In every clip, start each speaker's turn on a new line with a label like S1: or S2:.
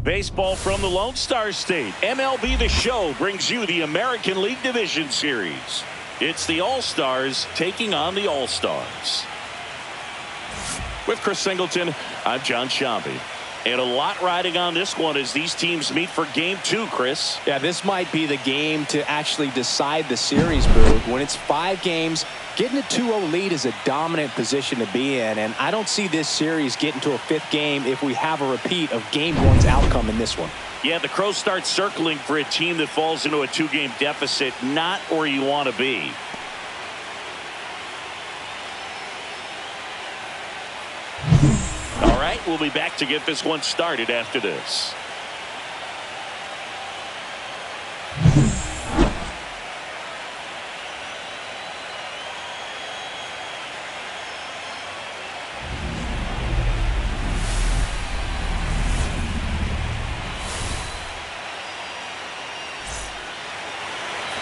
S1: Baseball from the Lone Star State. MLB The Show brings you the American League Division Series. It's the All-Stars taking on the All-Stars. With Chris Singleton, I'm John Shambi. And a lot riding on this one as these teams meet for Game 2, Chris.
S2: Yeah, this might be the game to actually decide the series, Boog. When it's 5 games, getting a 2-0 lead is a dominant position to be in. And I don't see this series getting to a 5th game if we have a repeat of Game 1's outcome in this one.
S1: Yeah, the Crows start circling for a team that falls into a 2-game deficit, not where you want to be. All right, we'll be back to get this one started after this.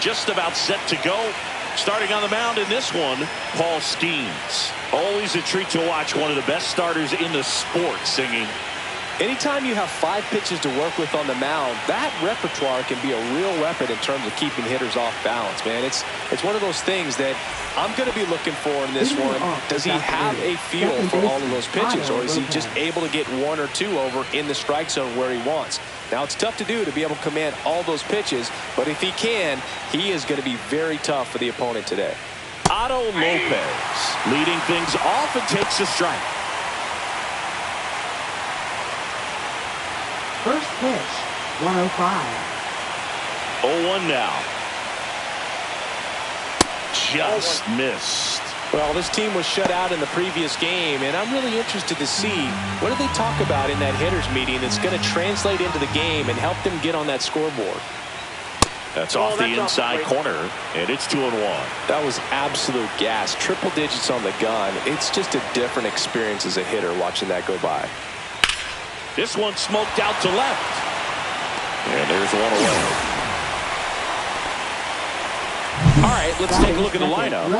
S1: Just about set to go. Starting on the mound in this one, Paul Skeens. Always a treat to watch one of the best starters in the sport singing.
S2: Anytime you have 5 pitches to work with on the mound, that repertoire can be a real weapon in terms of keeping hitters off balance, man. It's one of those things that I'm going to be looking for in this one. Does he have a feel for all of those pitches, or is he just able to get 1 or 2 over in the strike zone where he wants? Now, it's tough to do to be able to command all those pitches, but if he can, he is going to be very tough for the opponent today.
S1: Otto Lopez leading things off and takes a strike.
S3: First pitch, 105.
S1: 0-1 now. Just missed.
S2: Well, this team was shut out in the previous game, and I'm really interested to see what do they talk about in that hitters meeting that's going to translate into the game and help them get on that scoreboard.
S1: That's off the inside corner, and it's 2-1.
S2: That was absolute gas. Triple digits on the gun. It's just a different experience as a hitter watching that go by.
S1: This one smoked out to left. And there's one away. All right, let's take a look at the lineup.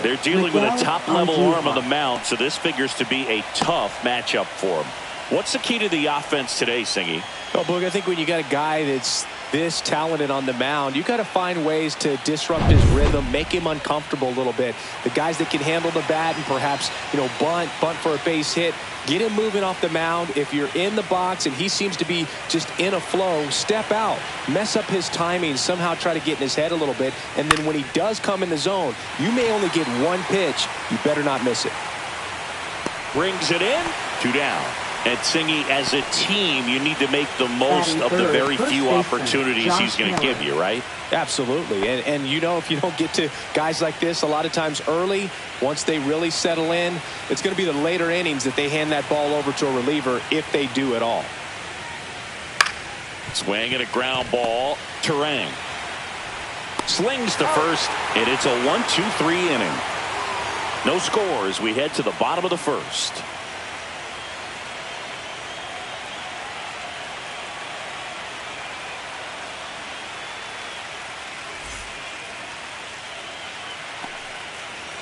S1: They're dealing with a top-level arm on the mound, so this figures to be a tough matchup for them. What's the key to the offense today, Singy?
S2: Well, Boog, I think when you got a guy that's this talented on the mound, you got to find ways to disrupt his rhythm, make him uncomfortable a little bit. The guys that can handle the bat and perhaps, bunt for a base hit, get him moving off the mound. If you're in the box and he seems to be just in a flow, step out, mess up his timing, somehow try to get in his head a little bit. And then when he does come in the zone, you may only get 1 pitch. You better not miss it.
S1: Brings it in, 2 down. And Singy, as a team, you need to make the most of the very few opportunities he's going to give you, right?
S2: Absolutely. And if you don't get to guys like this a lot of times early, once they really settle in, it's going to be the later innings that they hand that ball over to a reliever if they do at all.
S1: Swing and a ground ball. Turang slings to first, and it's a 1-2-3 inning. No score as we head to the bottom of the first.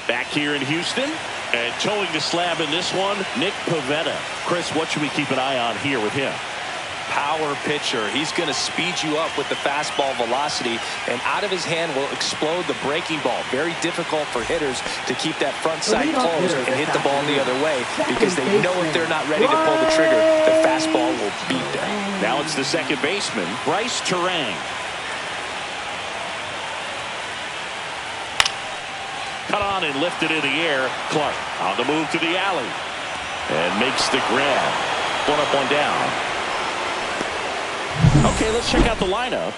S1: Back here in Houston, and towing the slab in this one, Nick Pivetta. Chris, what should we keep an eye on here with him?
S2: Power pitcher. He's going to speed you up with the fastball velocity, and out of his hand will explode the breaking ball. Very difficult for hitters to keep that front side closed and hit the ball the other way, because they know if they're not ready to pull the trigger, the fastball will beat them.
S1: Now it's the second baseman, Bryce Turang. Cut on and lifted in the air. Clark on the move to the alley and makes the grab. 1 up, 1 down. Okay, let's check out the lineup.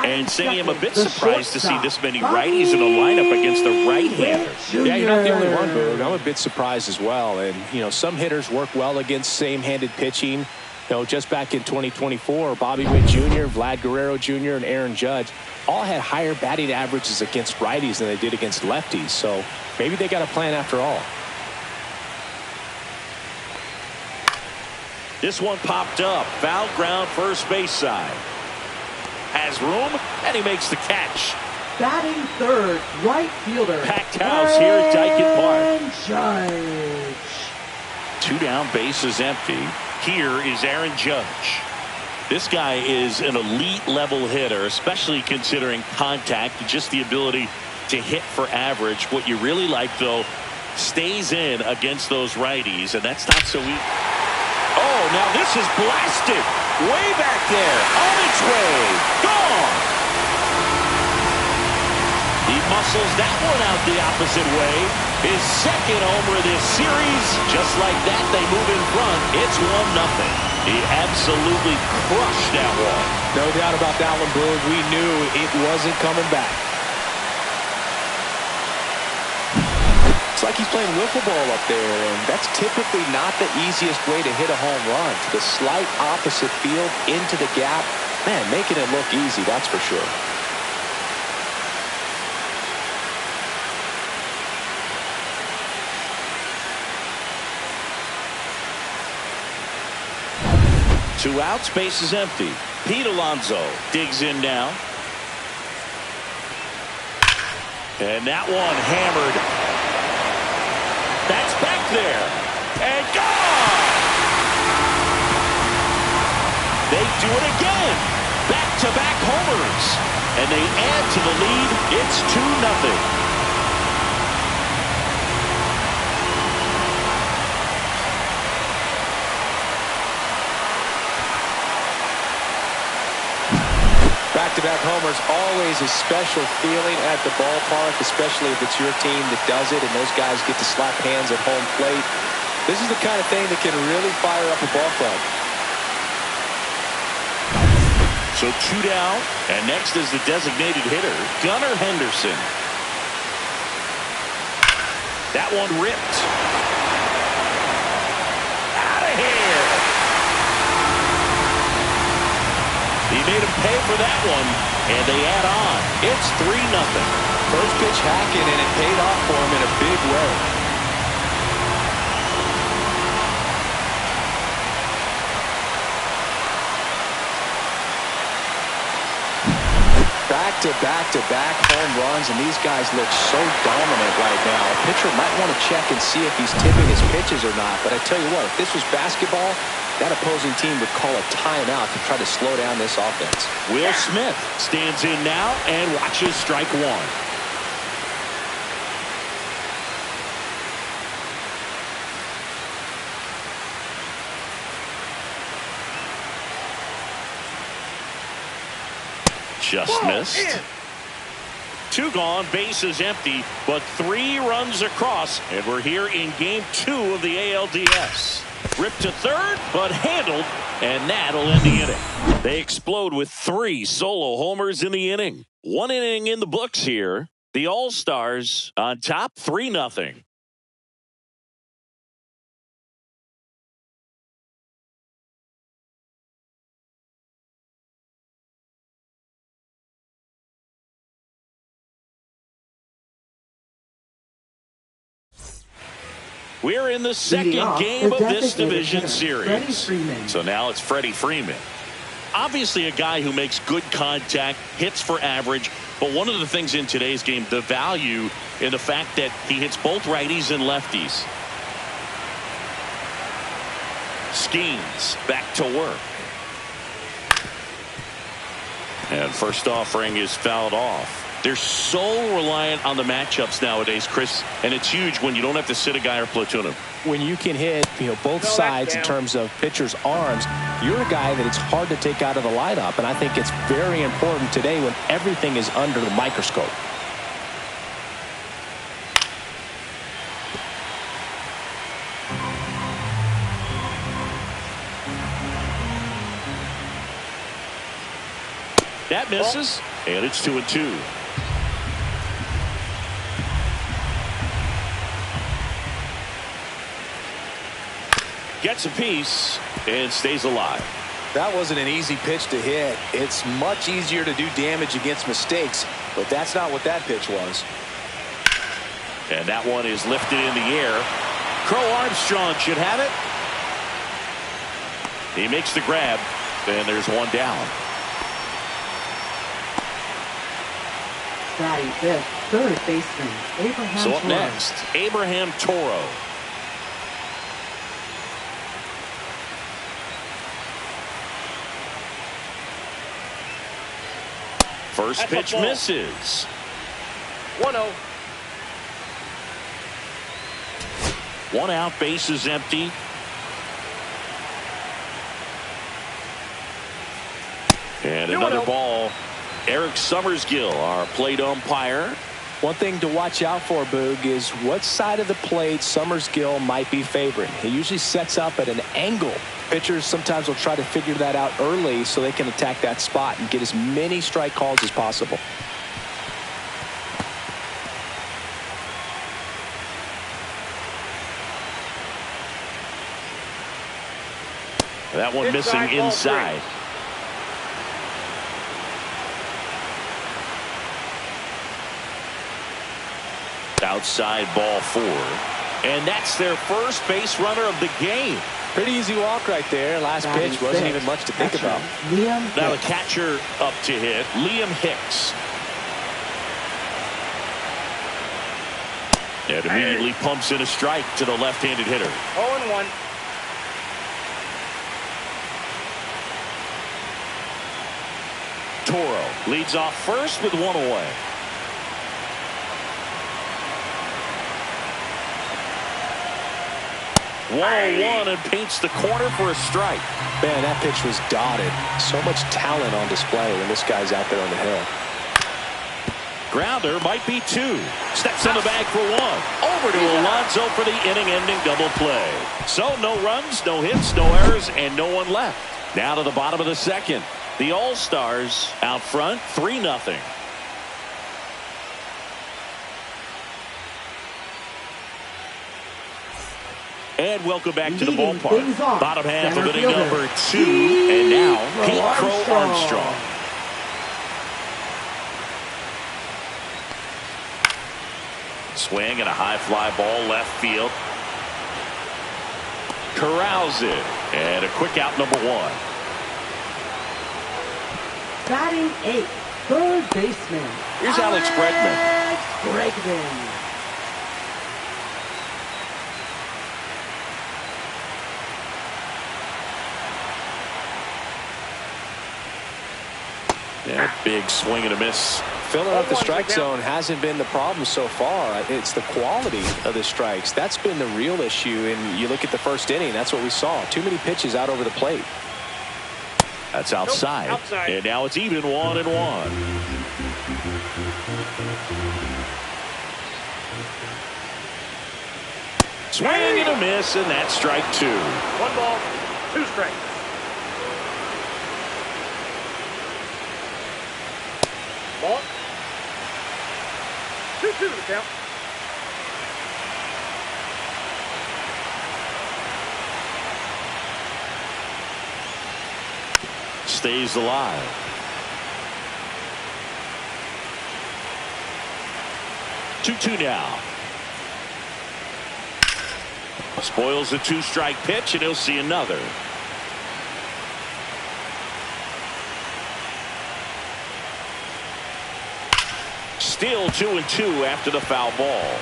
S1: And Singy, I'm a bit surprised to see this many righties in a lineup against the right-hander.
S2: Yeah, you're not the only one, Boog. I'm a bit surprised as well. And, some hitters work well against same-handed pitching. Just back in 2024, Bobby Witt Jr., Vlad Guerrero Jr., and Aaron Judge all had higher batting averages against righties than they did against lefties. So maybe they got a plan after all.
S1: This one popped up. Foul ground, first base side. Has room, and he makes the catch.
S3: Batting third, right fielder.
S1: Packed house here at Dyken Park.
S3: Judge.
S1: 2 down, bases empty. Here is Aaron Judge. This guy is an elite level hitter, especially considering contact and just the ability to hit for average. What you really like, though, stays in against those righties, and that's not so easy. Oh, now this is blasted. Way back there. On its way. Gone. He muscles that one out the opposite way. His second homer of this series. Just like that, they move in front. It's 1-0. He absolutely crushed that one.
S2: No doubt about that one, Boog. We knew it wasn't coming back. It's like he's playing wiffle ball up there, and that's typically not the easiest way to hit a home run. To the slight opposite field, into the gap. Man, making it look easy, that's for sure.
S1: Two outs, base is empty. Pete Alonso digs in now. And that one hammered. That's back there. And gone! They do it again. Back-to-back homers. And they add to the lead. It's 2-0.
S2: Back-to-back homers, always a special feeling at the ballpark, especially if it's your team that does it and those guys get to slap hands at home plate. This is the kind of thing that can really fire up a ball club.
S1: So 2 down, and next is the designated hitter, Gunnar Henderson. That one ripped. Out of here. He made him pay for that one, and they add on. It's 3-0.
S2: First pitch hacking, and it paid off for him in a big way. Back-to-back home runs, and these guys look so dominant right now. A pitcher might want to check and see if he's tipping his pitches or not, but I tell you what, if this was basketball, that opposing team would call a timeout to try to slow down this offense.
S1: Will Smith stands in now and watches strike one. Just missed. 2 gone, base is empty, but 3 runs across, and we're here in game 2 of the ALDS. Ripped to third, but handled, and that'll end the inning. They explode with 3 solo homers in the inning. 1 inning in the books here. The All-Stars on top 3-0. We're in the second game of this division series. So now it's Freddie Freeman. Obviously a guy who makes good contact, hits for average, but one of the things in today's game, the value in the fact that he hits both righties and lefties. Skeens back to work. And first offering is fouled off. They're so reliant on the matchups nowadays, Chris, and it's huge when you don't have to sit a guy or platoon him.
S2: When you can hit, both sides in terms of pitchers' arms, you're a guy that it's hard to take out of the lineup, and I think it's very important today when everything is under the microscope.
S1: That misses, and it's 2-2. Gets a piece and stays alive.
S2: That wasn't an easy pitch to hit. It's much easier to do damage against mistakes, but that's not what that pitch was.
S1: And that one is lifted in the air. Crow Armstrong should have it. He makes the grab, and there's 1 down.
S3: Batting fifth, third baseman, Abraham
S1: So up
S3: Toro.
S1: next, Abraham Toro. First pitch misses.
S4: 1-0.
S1: One out, base is empty. And another ball. Eric Summersgill, our plate umpire.
S2: One thing to watch out for, Boog, is what side of the plate Summersgill might be favoring. He usually sets up at an angle. Pitchers sometimes will try to figure that out early so they can attack that spot and get as many strike calls as possible.
S1: That one missing inside. Outside ball 4. And that's their first base runner of the game.
S2: Pretty easy walk right there. Last pitch wasn't even much to think about.
S1: Now the catcher up to hit, Liam Hicks. And immediately pumps in a strike to the left-handed hitter.
S4: 0-1.
S1: Toro leads off first with one away. One and paints the corner for a strike.
S2: Man, that pitch was dotted. So much talent on display when this guy's out there on the hill.
S1: Grounder might be 2. Steps in the bag for 1. Over to Alonso for the inning-ending double play. So no runs, no hits, no errors, and no one left. Now to the bottom of the second. The All-Stars out front 3-0. And welcome back to the ballpark. Bottom half of inning number 2. And now Pete Crow Armstrong. Swing and a high fly ball left field. Corrals it. And a quick out number 1.
S3: Batting 8th, third baseman.
S1: Here's Alex Bregman. Yeah, big swing and a miss.
S2: Filling up the strike zone hasn't been the problem so far. It's the quality of the strikes. That's been the real issue. And you look at the first inning, that's what we saw. Too many pitches out over the plate.
S1: That's outside. And now it's even 1-1. Swing and a miss, and that's strike 2.
S4: 1 ball, 2 strikes. Ball. 2-2 to count.
S1: Stays alive. Two now. Spoils the 2-strike pitch, and he'll see another. Still 2-2 after the foul ball.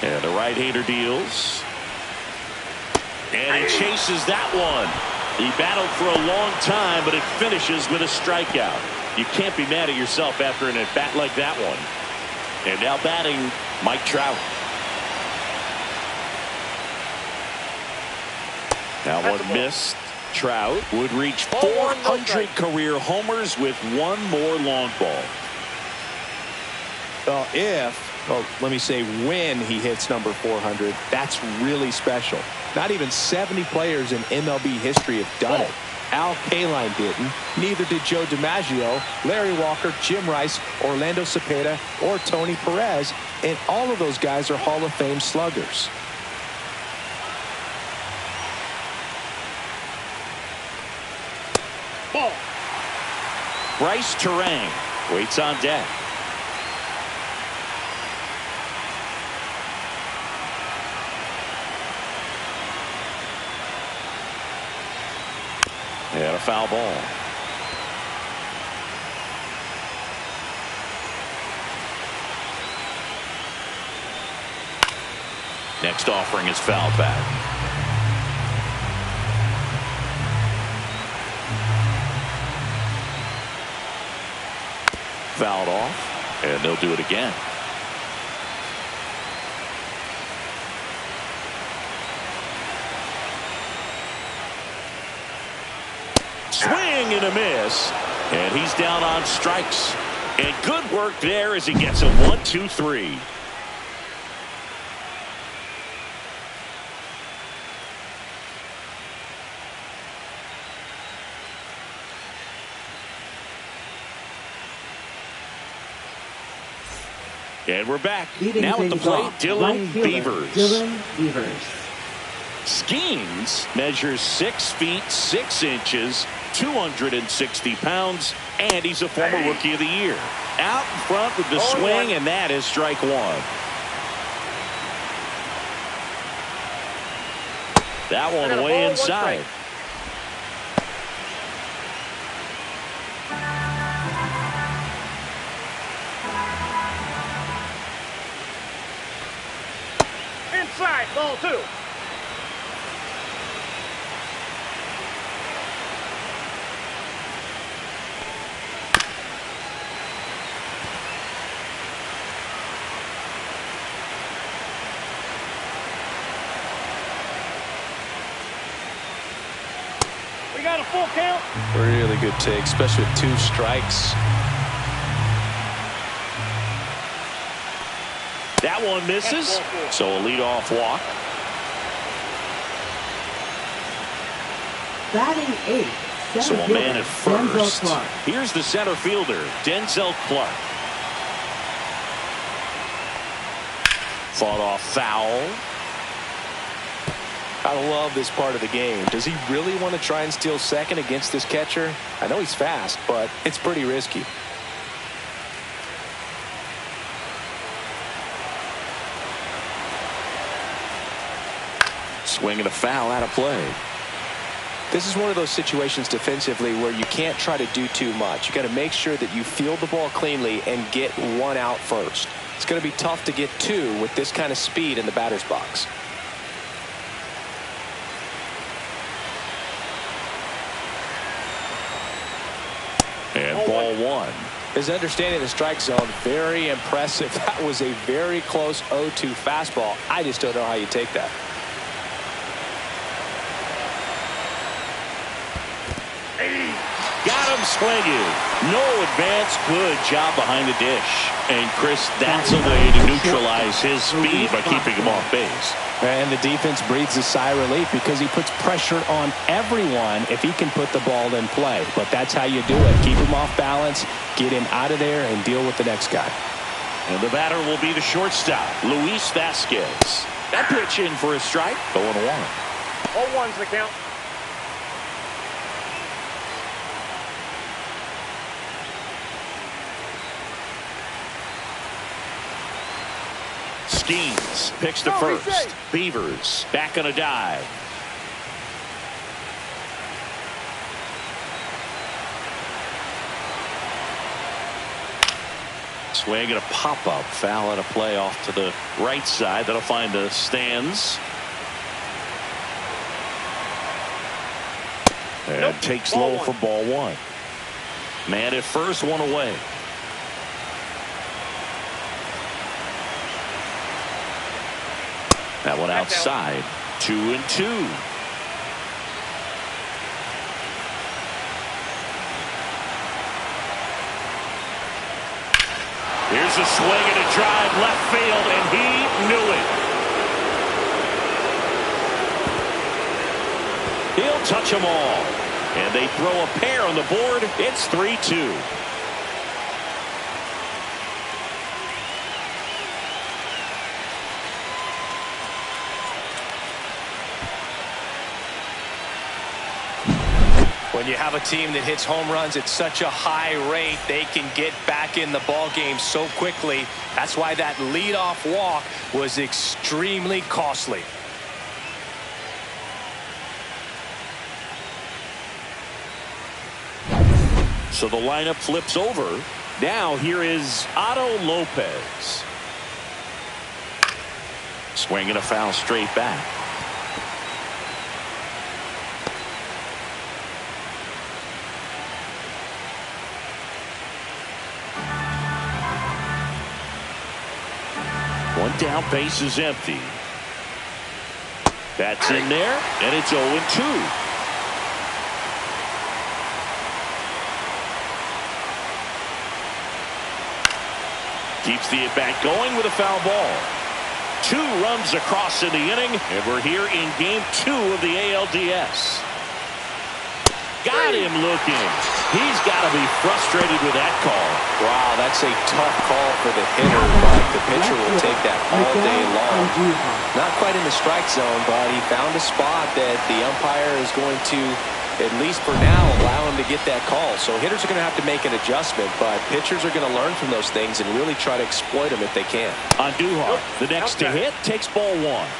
S1: And the right-hander deals. And he chases that one. He battled for a long time, but it finishes with a strikeout. You can't be mad at yourself after an at-bat like that one. And now batting, Mike Trout. That one missed. Trout would reach 400 career homers with one more long ball.
S2: Well, let me say when he hits number 400, that's really special. Not even 70 players in MLB history have done it. Al Kaline didn't. Neither did Joe DiMaggio, Larry Walker, Jim Rice, Orlando Cepeda, or Tony Perez. And all of those guys are Hall of Fame sluggers.
S4: Ball.
S1: Bryce Turang waits on deck. And a foul ball. Next offering is fouled back. Fouled off, and they'll do it again. Swing and a miss, and he's down on strikes. And good work there as he gets a 1-2-3. And we're back. Now at the plate, Dylan Beavers.
S3: Dylan Beavers.
S1: Skeens measures 6 feet 6 inches, 260 pounds, and he's a former Rookie of the Year. Out in front with the swing, and that is strike one. That one way inside.
S4: Inside, ball 2. We got a full count.
S2: Really good take, especially with 2 strikes.
S1: That one misses, so a leadoff walk.
S3: Batting 8th.
S1: So a man at
S3: Denzel
S1: first.
S3: Clark.
S1: Here's the center fielder, Denzel Clark. Fought off foul.
S2: I love this part of the game. Does he really want to try and steal second against this catcher? I know he's fast, but it's pretty risky.
S1: Swing and a foul out of play.
S2: This is one of those situations defensively where you can't try to do too much. You got to make sure that you field the ball cleanly and get 1 out first. It's going to be tough to get 2 with this kind of speed in the batter's box.
S1: And ball 1.
S2: His understanding of the strike zone, very impressive. That was a very close 0-2 fastball. I just don't know how you take that.
S1: Got him swinging. No advance. Good job behind the dish. And Chris, that's a way to neutralize his speed by keeping him off base.
S5: And the defense breathes a sigh of relief because he puts pressure on everyone if he can put the ball in play. But that's how you do it. Keep him off balance, get him out of there, and deal with the next guy.
S1: And the batter will be the shortstop, Luis Vasquez. That pitch in for a strike. 0-1.
S4: 0-1's the count.
S1: Skeens picks to first. Beavers back on a dive. Swing and a pop-up. Foul out of play off to the right side. That'll find the stands. And takes low for ball 1. Man at first, 1 away. That one outside. 2-2. Here's a swing and a drive left field, and he knew it. He'll touch them all. And they throw a pair on the board. It's 3-2.
S2: When you have a team that hits home runs at such a high rate, they can get back in the ball game so quickly. That's why that leadoff walk was extremely costly.
S1: So the lineup flips over. Now here is Otto Lopez. Swinging a foul straight back. One down, base is empty. That's in there, and it's 0-2. Keeps the at-bat going with a foul ball. 2 runs across in the inning, and we're here in game 2 of the ALDS. Got him looking. He's got to be frustrated with that call.
S2: Wow, that's a tough call for the hitter, but the pitcher will take that all day long. Not quite in the strike zone, but he found a spot that the umpire is going to, at least for now, allow him to get that call. So hitters are going to have to make an adjustment, but pitchers are going to learn from those things and really try to exploit them if they can.
S1: Andujar, the next to hit, takes ball 1.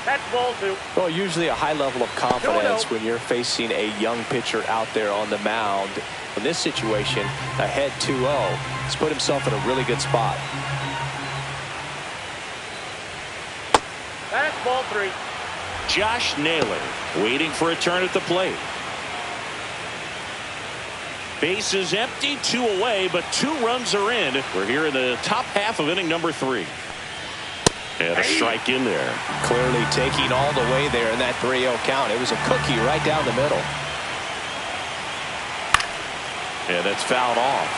S4: That's ball 2.
S2: Well, usually a high level of confidence when you're facing a young pitcher out there on the mound. In this situation, ahead 2-0. He's put himself in a really good spot.
S4: That's ball 3.
S1: Josh Naylor waiting for a turn at the plate. Base is empty, 2 away, but 2 runs are in. We're here in the top half of inning number 3. And a strike in there.
S2: Clearly taking all the way there in that 3-0 count. It was a cookie right down the middle.
S1: And that's fouled off.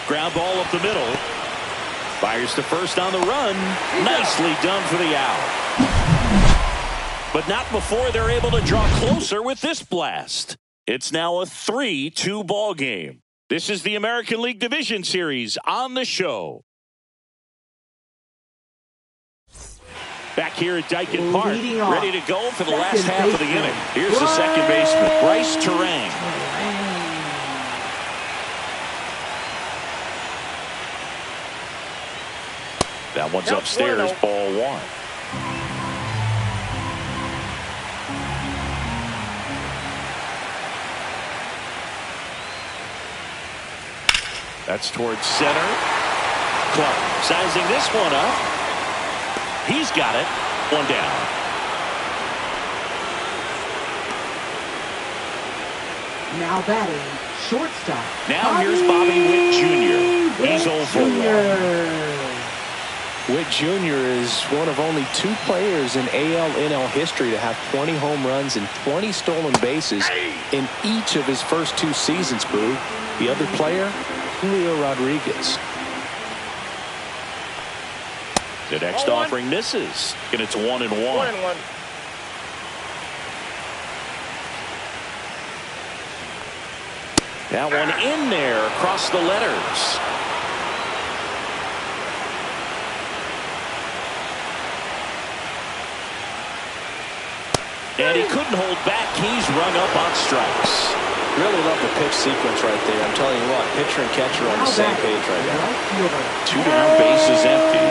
S1: Ground ball up the middle. Fires to first on the run. Nicely done for the out. But not before they're able to draw closer with this blast. It's now a 3-2 ball game. This is the American League Division Series on the show. Back here at Daikin Park, ready to go for the last half of the inning. Here's the second baseman, Bryce Turang. That one's upstairs, ball 1. That's towards center. Clark sizing this one up. He's got it. 1 down.
S3: Now batting, shortstop.
S1: Now here's Bobby Witt Jr. He's 0 for 1.
S2: Witt Jr. is one of only 2 players in AL/NL history to have 20 home runs and 20 stolen bases in each of his first 2 seasons, Boo. The other player, Julio Rodriguez.
S1: The next offering misses, and it's 1-1.
S4: 1-1.
S1: That one in there across the letters. And he couldn't hold back. He's rung up on strikes.
S2: Really love the pitch sequence right there. I'm telling you what, pitcher and catcher on the same page right now.
S1: 2 down, base is empty.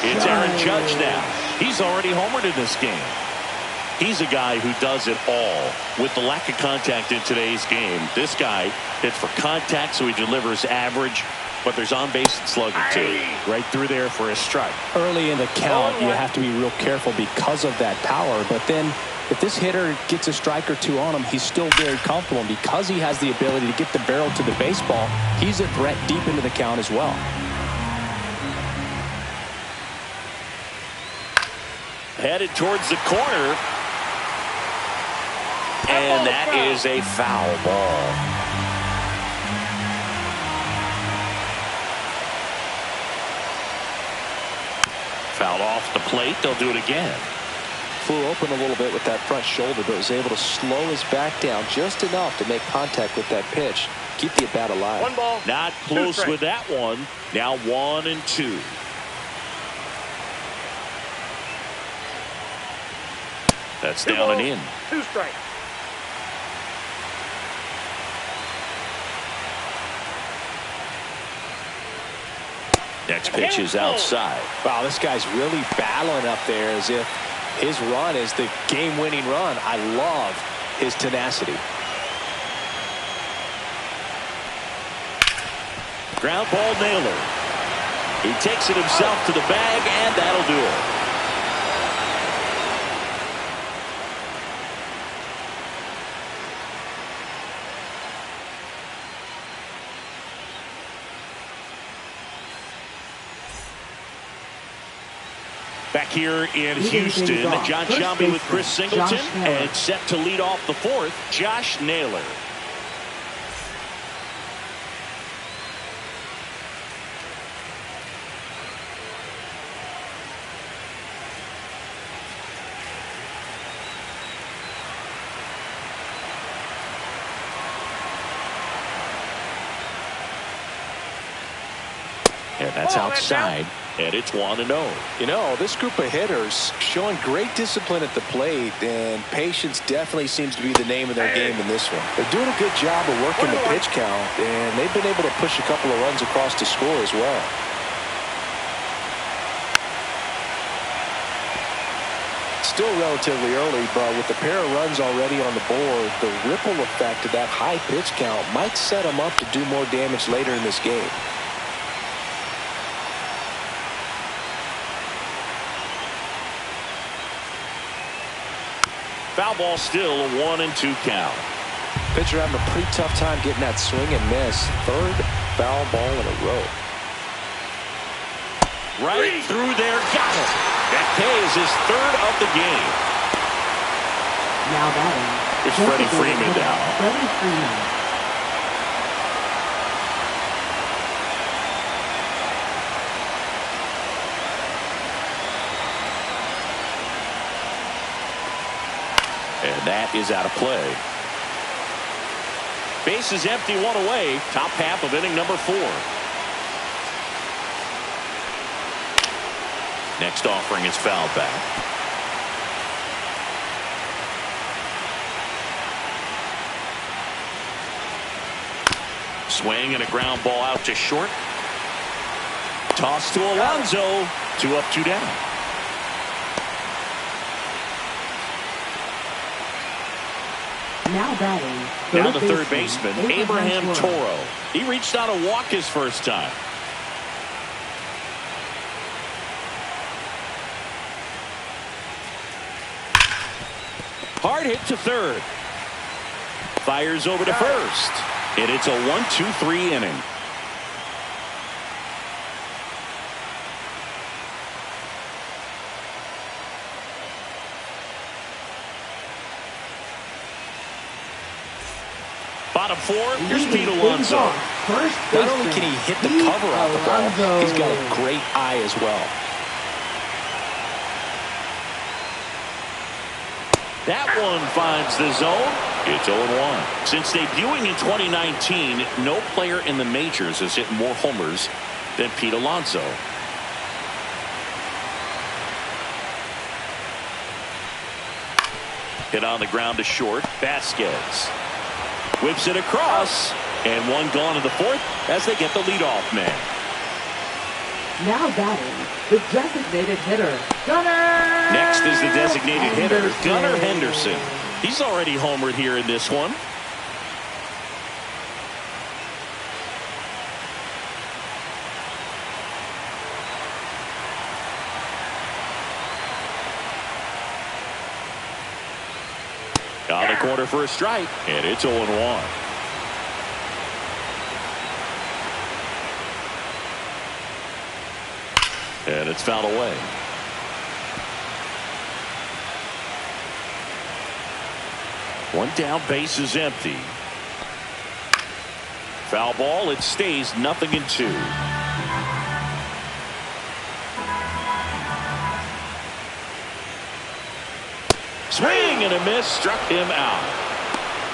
S1: It's Aaron Judge now. He's already homered in this game. He's a guy who does it all. With the lack of contact in today's game, this guy hits for contact, so he delivers average, but there's on-base and slugging too. Right through there for a strike.
S2: Early in the count, you have to be real careful because of that power, but then if this hitter gets a strike or 2 on him, he's still very comfortable. And because he has the ability to get the barrel to the baseball, he's a threat deep into the count as well.
S1: Headed towards the corner. And that is a foul ball. Fouled off the plate. They'll do it again.
S2: Flew open a little bit with that front shoulder, but was able to slow his back down just enough to make contact with that pitch. Keep the at-bat alive.
S4: 1 ball.
S1: Not close with that one. Now 1-2. That's down and in.
S4: 2 strikes.
S1: Next pitch is outside.
S2: Wow, this guy's really battling up there as if his run is the game-winning run. I love his tenacity.
S1: Ground ball Naylor. He takes it himself to the bag, and that'll do it. Back here in Houston, John Sciambi with Chris Singleton, and set to lead off the fourth, Josh Naylor. And that's outside. And it's 1-0.
S2: You know, this group of hitters showing great discipline at the plate, and patience definitely seems to be the name of their game in this one. They're doing a good job of working the pitch count, and they've been able to push a couple of runs across to score as well. Still relatively early, but with a pair of runs already on the board, the ripple effect of that high pitch count might set them up to do more damage later in this game.
S1: Foul ball still, a 1-2 count.
S2: Pitcher having a pretty tough time getting that swing and miss. Third foul ball in a row.
S1: Right through there, got it. That K is his third of the game.
S3: Now batting.
S1: It's Freddie Freeman now.
S3: Freddie Freeman.
S1: And that is out of play. Base is empty, one away. Top half of inning number 4. Next offering is fouled back. Swing and a ground ball out to short. Toss to Alonso. 2 up, 2 down.
S3: Now batting.
S1: Now the third baseman, Abraham Toro. He reached out to walk his first time. Hard hit to third. Fires over to first. And it's a 1-2-3 inning. Bottom 4, here's Pete Alonso.
S2: Not only can he hit the cover off the ball, he's got a great eye as well.
S1: That one finds the zone. It's 0-1. Since debuting in 2019, no player in the majors has hit more homers than Pete Alonso. Hit on the ground to short. Vasquez whips it across, and one gone in the fourth as they get the leadoff man.
S3: Now batting, the designated hitter, Gunnar.
S1: Next is the designated hitter, Gunnar Henderson. He's already homered here in this one. On the corner for a strike, and it's 0-1. And it's fouled away. One down, base is empty. Foul ball, it stays 0-2. Swing and a miss, struck him out.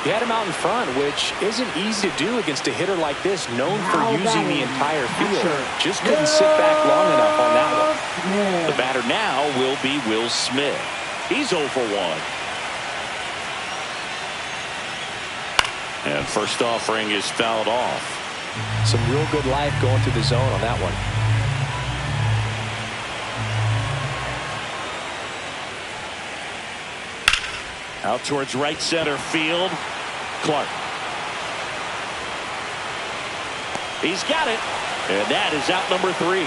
S2: He had him out in front, which isn't easy to do against a hitter like this, known for using the entire field. Just couldn't sit back long enough on that one.
S1: The batter now will be Will Smith. He's 0 for 1. And first offering is fouled off.
S2: Some real good life going through the zone on that one.
S1: Out towards right center field. Clark. He's got it. And that is out number 3.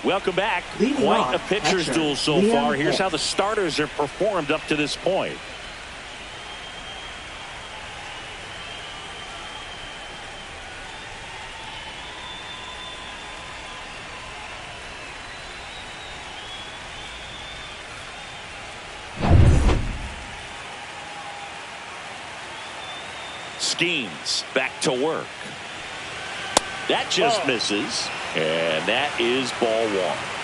S1: Welcome back.
S3: Leading
S1: Quite
S3: off,
S1: a pitcher's
S3: catcher,
S1: duel so
S3: Liam
S1: far. Here's
S3: Hicks.
S1: how the starters have performed up to this point. Skeens back to work. That just misses. And that is ball 1.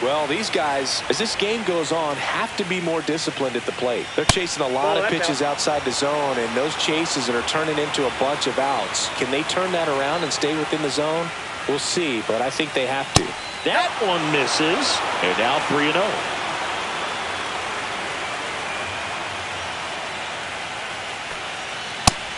S2: Well, these guys, as this game goes on, have to be more disciplined at the plate. They're chasing a lot of pitches outside the zone, and those chases are turning into a bunch of outs. Can they turn that around and stay within the zone? We'll see, but I think they have to.
S1: That one misses. And now 3-0.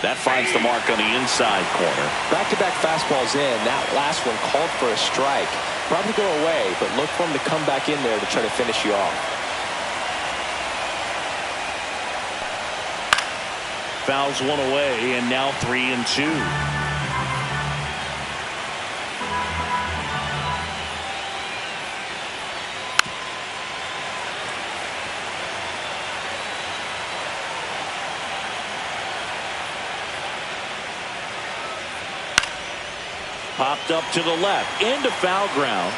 S1: That finds the mark on the inside corner.
S2: Back-to-back fastballs in. That last one called for a strike. Probably go away, but look for him to come back in there to try to finish you off.
S1: Fouls one away, and now 3-2. Popped up to the left, into foul ground.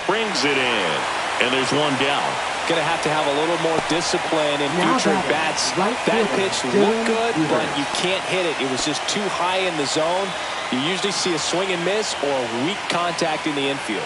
S1: Brings it in, and there's one down.
S2: Going to have a little more discipline in
S3: Now
S2: future
S3: batting,
S2: bats.
S3: right
S2: That
S3: fielder,
S2: pitch
S3: Dylan
S2: looked good, but
S3: Evers.
S2: you can't hit it. It was just too high in the zone. You usually see a swing and miss or weak contact in the infield.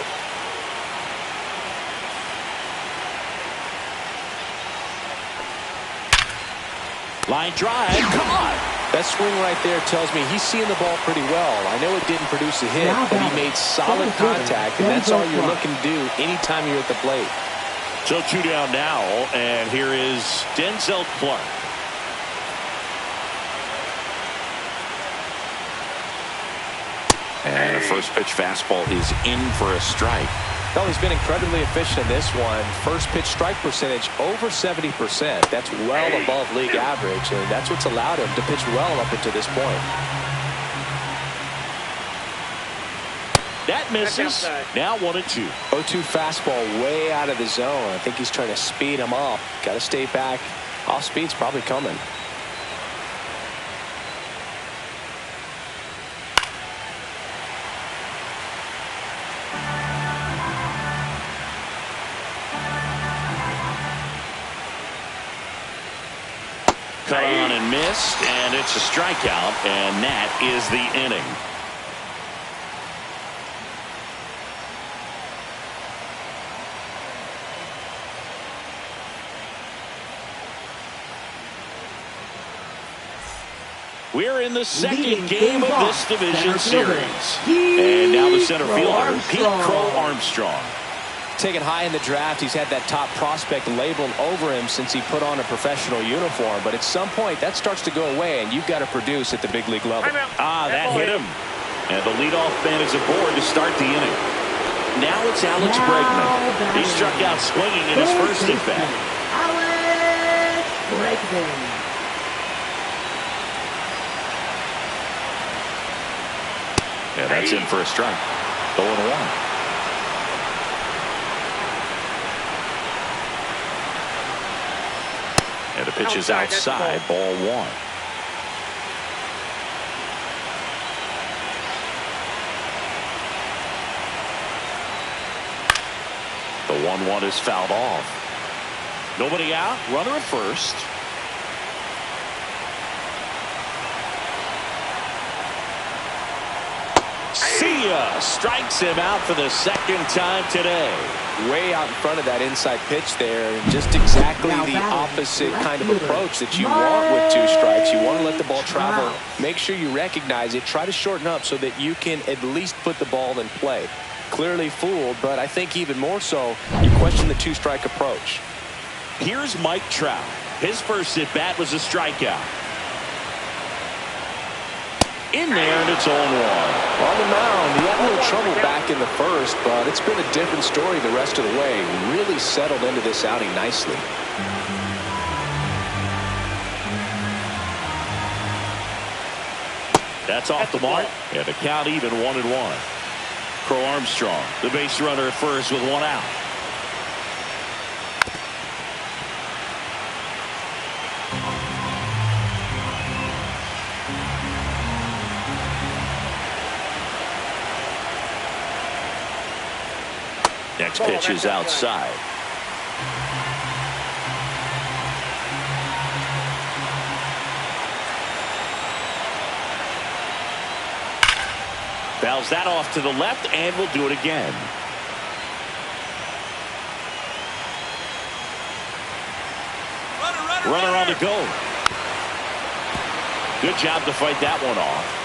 S1: Line drive, caught.
S2: That swing right there tells me he's seeing the ball pretty well. I know it didn't produce a hit,
S3: Now
S2: but he
S3: batting,
S2: made solid
S3: center fielder,
S2: contact, and that's all
S3: Denzel
S2: you're
S3: Clark.
S2: looking to do anytime you're at the plate.
S1: So 2 down now, and here is Denzel Clark. And a first pitch fastball is in for a strike.
S2: Well, he's been incredibly efficient in this one. First pitch strike percentage over 70%. That's well above league average, and that's what's allowed him to pitch well up until this point.
S1: That misses. Now 1-2.
S2: 0-2 fastball way out of the zone. I think he's trying to speed him up. Got to stay back. Off speed's probably coming.
S1: Cut on and missed, and it's a strikeout, and that is the inning. We're in the second
S3: Leading
S1: game of
S3: things
S1: this
S3: off,
S1: division
S3: center
S1: series.
S3: fielder,
S1: And now the center
S3: Pete
S1: fielder, Pete
S3: Armstrong.
S1: Crow Armstrong.
S2: Taken high in the draft, he's had that top prospect labeled over him since he put on a professional uniform. But at some point, that starts to go away, and you've got to produce at the big league level.
S1: Ah, that hit him. And the leadoff man is aboard to start the inning. Now it's Alex
S3: Now
S1: Bregman. He
S3: batting.
S1: struck out swinging in his first at bat.
S3: Alex Bregman.
S1: Yeah, that's in for a strike. 0-1. And the pitch is outside, ball 1. The 1-1 is fouled off. Nobody out, runner at first. See ya! Strikes him out for the second time today.
S2: Way out in front of that inside pitch there, and just exactly
S3: Now
S2: the
S3: batting,
S2: opposite
S3: left
S2: kind of
S3: fielder,
S2: approach that you
S3: Mike
S2: want with 2 strikes. You want to let the ball travel.
S3: Trout.
S2: Make sure you recognize it. Try to shorten up so that you can at least put the ball in play. Clearly fooled, but I think even more so, you question the 2-strike approach.
S1: Here's Mike Trout. His first at bat was a strikeout. in there, and it's 0-1.
S2: On the mound, he had a little trouble back in the first, but it's been a different story the rest of the way. Really settled into this outing nicely.
S1: That's off the mark, and the count even 1-1. Crow Armstrong, the base runner at first with one out. Next pitch is outside. Fouls that off to the left, and will do it again. Runner on the go. Good job to fight that one off.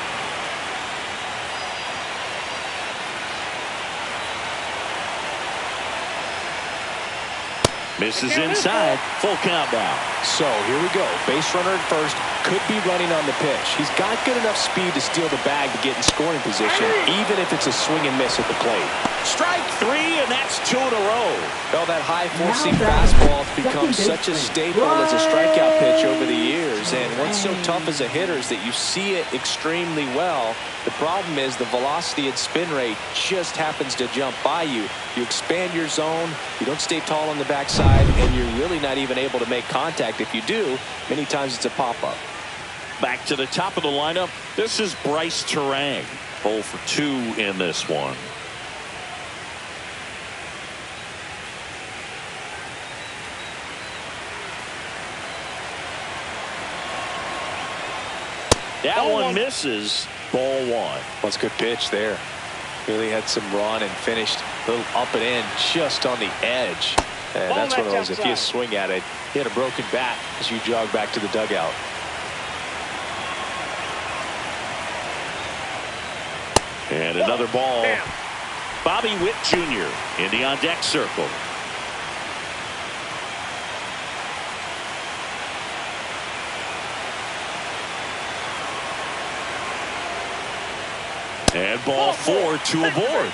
S1: Misses inside. Full count now.
S2: So here we go. Base runner at first. Could be running on the pitch. He's got good enough speed to steal the bag to get in scoring position, even if it's a swing and miss at the plate.
S1: Strike three, and that's 2 in a row.
S2: Well, that high-forcing fastball has become such a staple as a strikeout pitch over the years. And what's so tough as a hitter is that you see it extremely well. The problem is the velocity and spin rate just happens to jump by you. You expand your zone, you don't stay tall on the backside, and you're really not even able to make contact. If you do, many times it's a pop-up.
S1: Back to the top of the lineup. This is Bryce Turang. 0 for 2 in this one. That one misses. Ball 1.
S2: Well, it's a good pitch there. Really had some run and finished a little up and in just on the edge. And that's one of those, if you swing at it, hit a broken bat as you jog back to the dugout.
S1: And another ball. Bobby Witt Jr. in the on-deck circle. And ball 4, 2 aboard.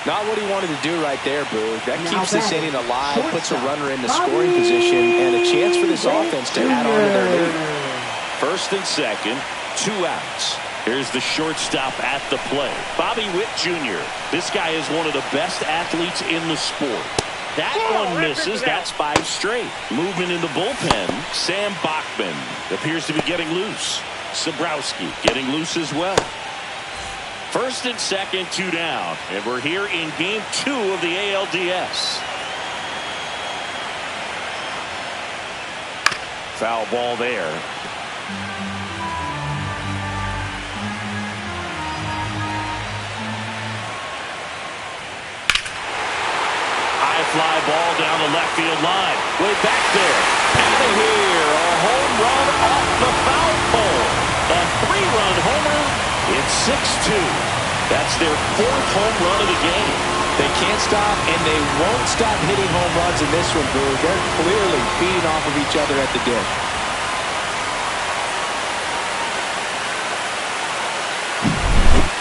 S2: Not what he wanted to do right there, Boog. That keeps this inning alive, puts a runner in the scoring position, and a chance for this offense to add on to their lead.
S1: First and second, 2 outs. Here's the shortstop at the play. Bobby Witt Jr. This guy is one of the best athletes in the sport. That one misses. That's 5 straight. Movement in the bullpen. Sam Bachman appears to be getting loose. Sabrowski getting loose as well. First and second, 2 down. And we're here in game 2 of the ALDS. Foul ball there. High fly ball down the left field line. Way back there. Out of here. A home run off the foul pole. A 3-run homer. It's 6-2. That's their 4th home run of the game.
S2: They can't stop, and they won't stop hitting home runs in this one, Boo. They're clearly feeding off of each other at the dip.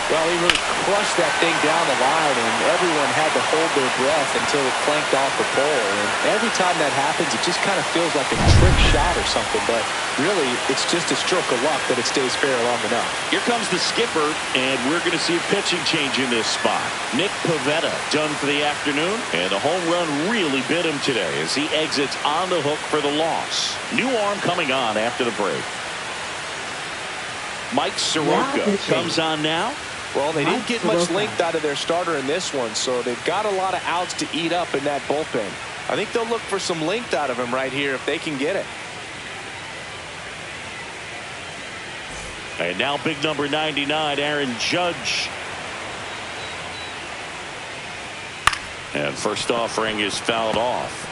S2: Well, he really crushed that thing down the line, and everyone had to hold their breath until it clanked off the pole. And every time that happens, it just kind of feels like a trick shot or something, but really, it's just a stroke of luck that it stays fair long enough.
S1: Here comes the skipper, and we're going to see a pitching change in this spot. Nick Pivetta done for the afternoon, and the home run really bit him today as he exits on the hook for the loss. New arm coming on after the break. Mike Soroka comes on now.
S2: Well, they didn't get much length out of their starter in this one, so they've got a lot of outs to eat up in that bullpen. I think they'll look for some length out of him right here if they can get it.
S1: And now big number 99, Aaron Judge. And first offering is fouled off.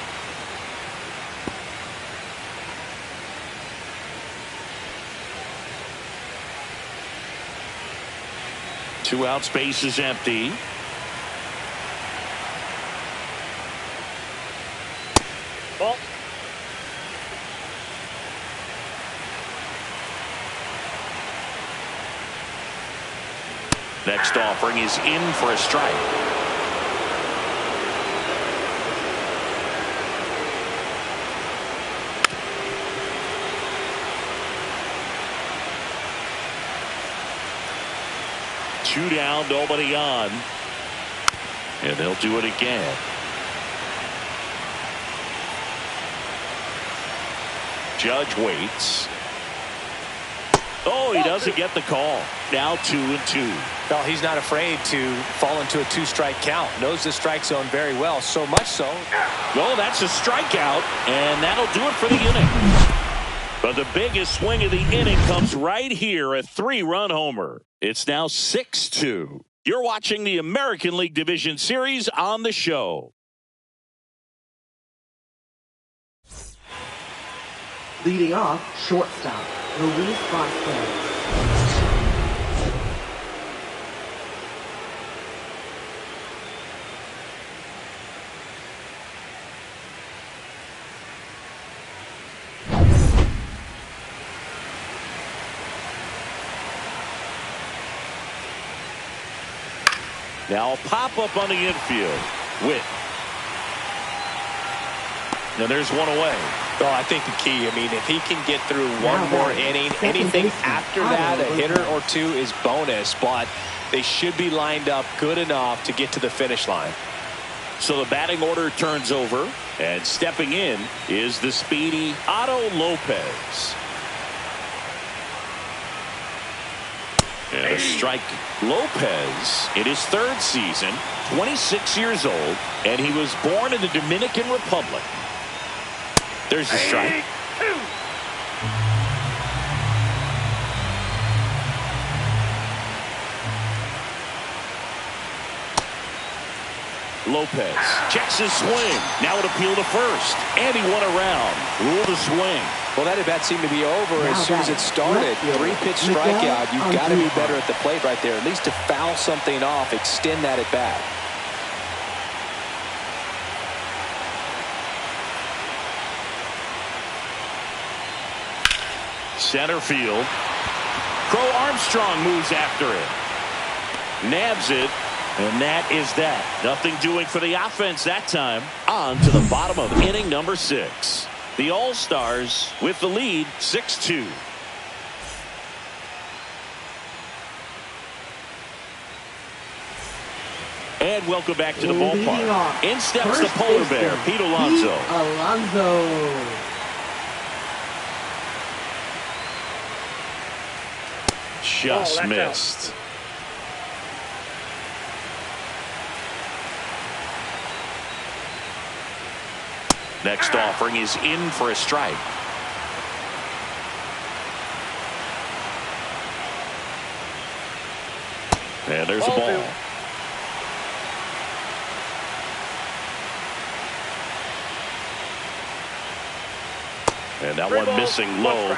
S1: Two out, space is empty.
S4: Ball.
S1: Next offering is in for a strike. Two down, nobody on. And they'll do it again. Judge waits. Oh, he doesn't get the call. Now 2-2.
S2: Well, he's not afraid to fall into a two-strike count. Knows the strike zone very well, so much so.
S1: Well, that's a strikeout, and that'll do it for the inning. But the biggest swing of the inning comes right here, a 3-run homer. It's now 6-2. You're watching the American League Division Series on the show.
S3: Leading off, shortstop, Luis Vasquez.
S1: Now pop up on the infield. Witt. Now there's one away.
S2: Well, I think the key, if he can get through one more inning, anything after that, a hitter or two is bonus, but they should be lined up good enough to get to the finish line.
S1: So the batting order turns over, and stepping in is the speedy Otto Lopez. And a strike. Lopez, in his third season, 26 years old, and he was born in the Dominican Republic. There's the strike. Lopez checks his swing. Now it appeal to first. And he won around. Rule the swing.
S2: Well, that at bat seemed to be over as soon as it started. 3-pitch strikeout. You've got to be better at the plate right there. At least to foul something off, extend that at bat.
S1: Center field. Crow Armstrong moves after it. Nabs it. And that is that. Nothing doing for the offense that time. On to the bottom of inning number 6. The All-Stars with the lead, 6-2. And welcome back to the ballpark. In steps the polar bear, Pete Alonso. Just missed. Next offering is in for a strike. And there's a ball. And that one missing low.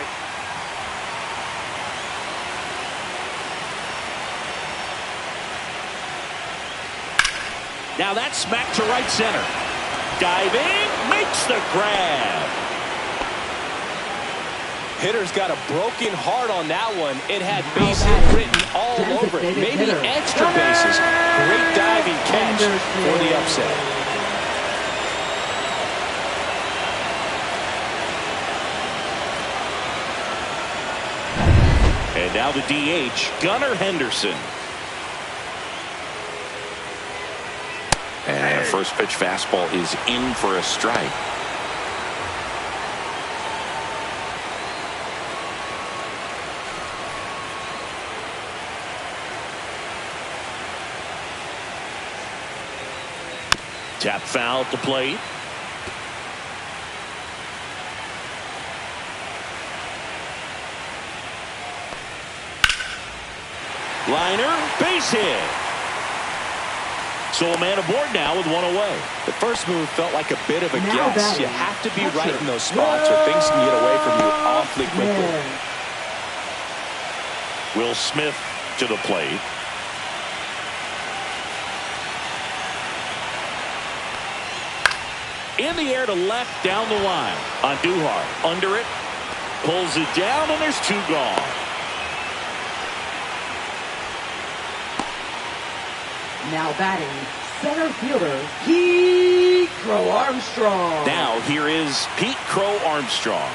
S1: Now that's smacked to right center. Diving, makes the grab.
S2: Hitter's got a broken heart on that one. It had base hit written all over it. Maybe extra bases. Great diving catch for the upset.
S1: And now the DH, Gunnar Henderson. And a first pitch fastball is in for a strike. Tap foul at the plate. Liner, base hit. So a man aboard now with one away.
S2: The first move felt like a bit of a guess. You have to be right in those spots or things can get away from you awfully quickly.
S1: Will Smith to the plate. In the air to left down the line. On Duhart. Under it. Pulls it down and there's two gone.
S3: Now batting, center fielder, Pete Crow Armstrong.
S1: Now here is Pete Crow Armstrong.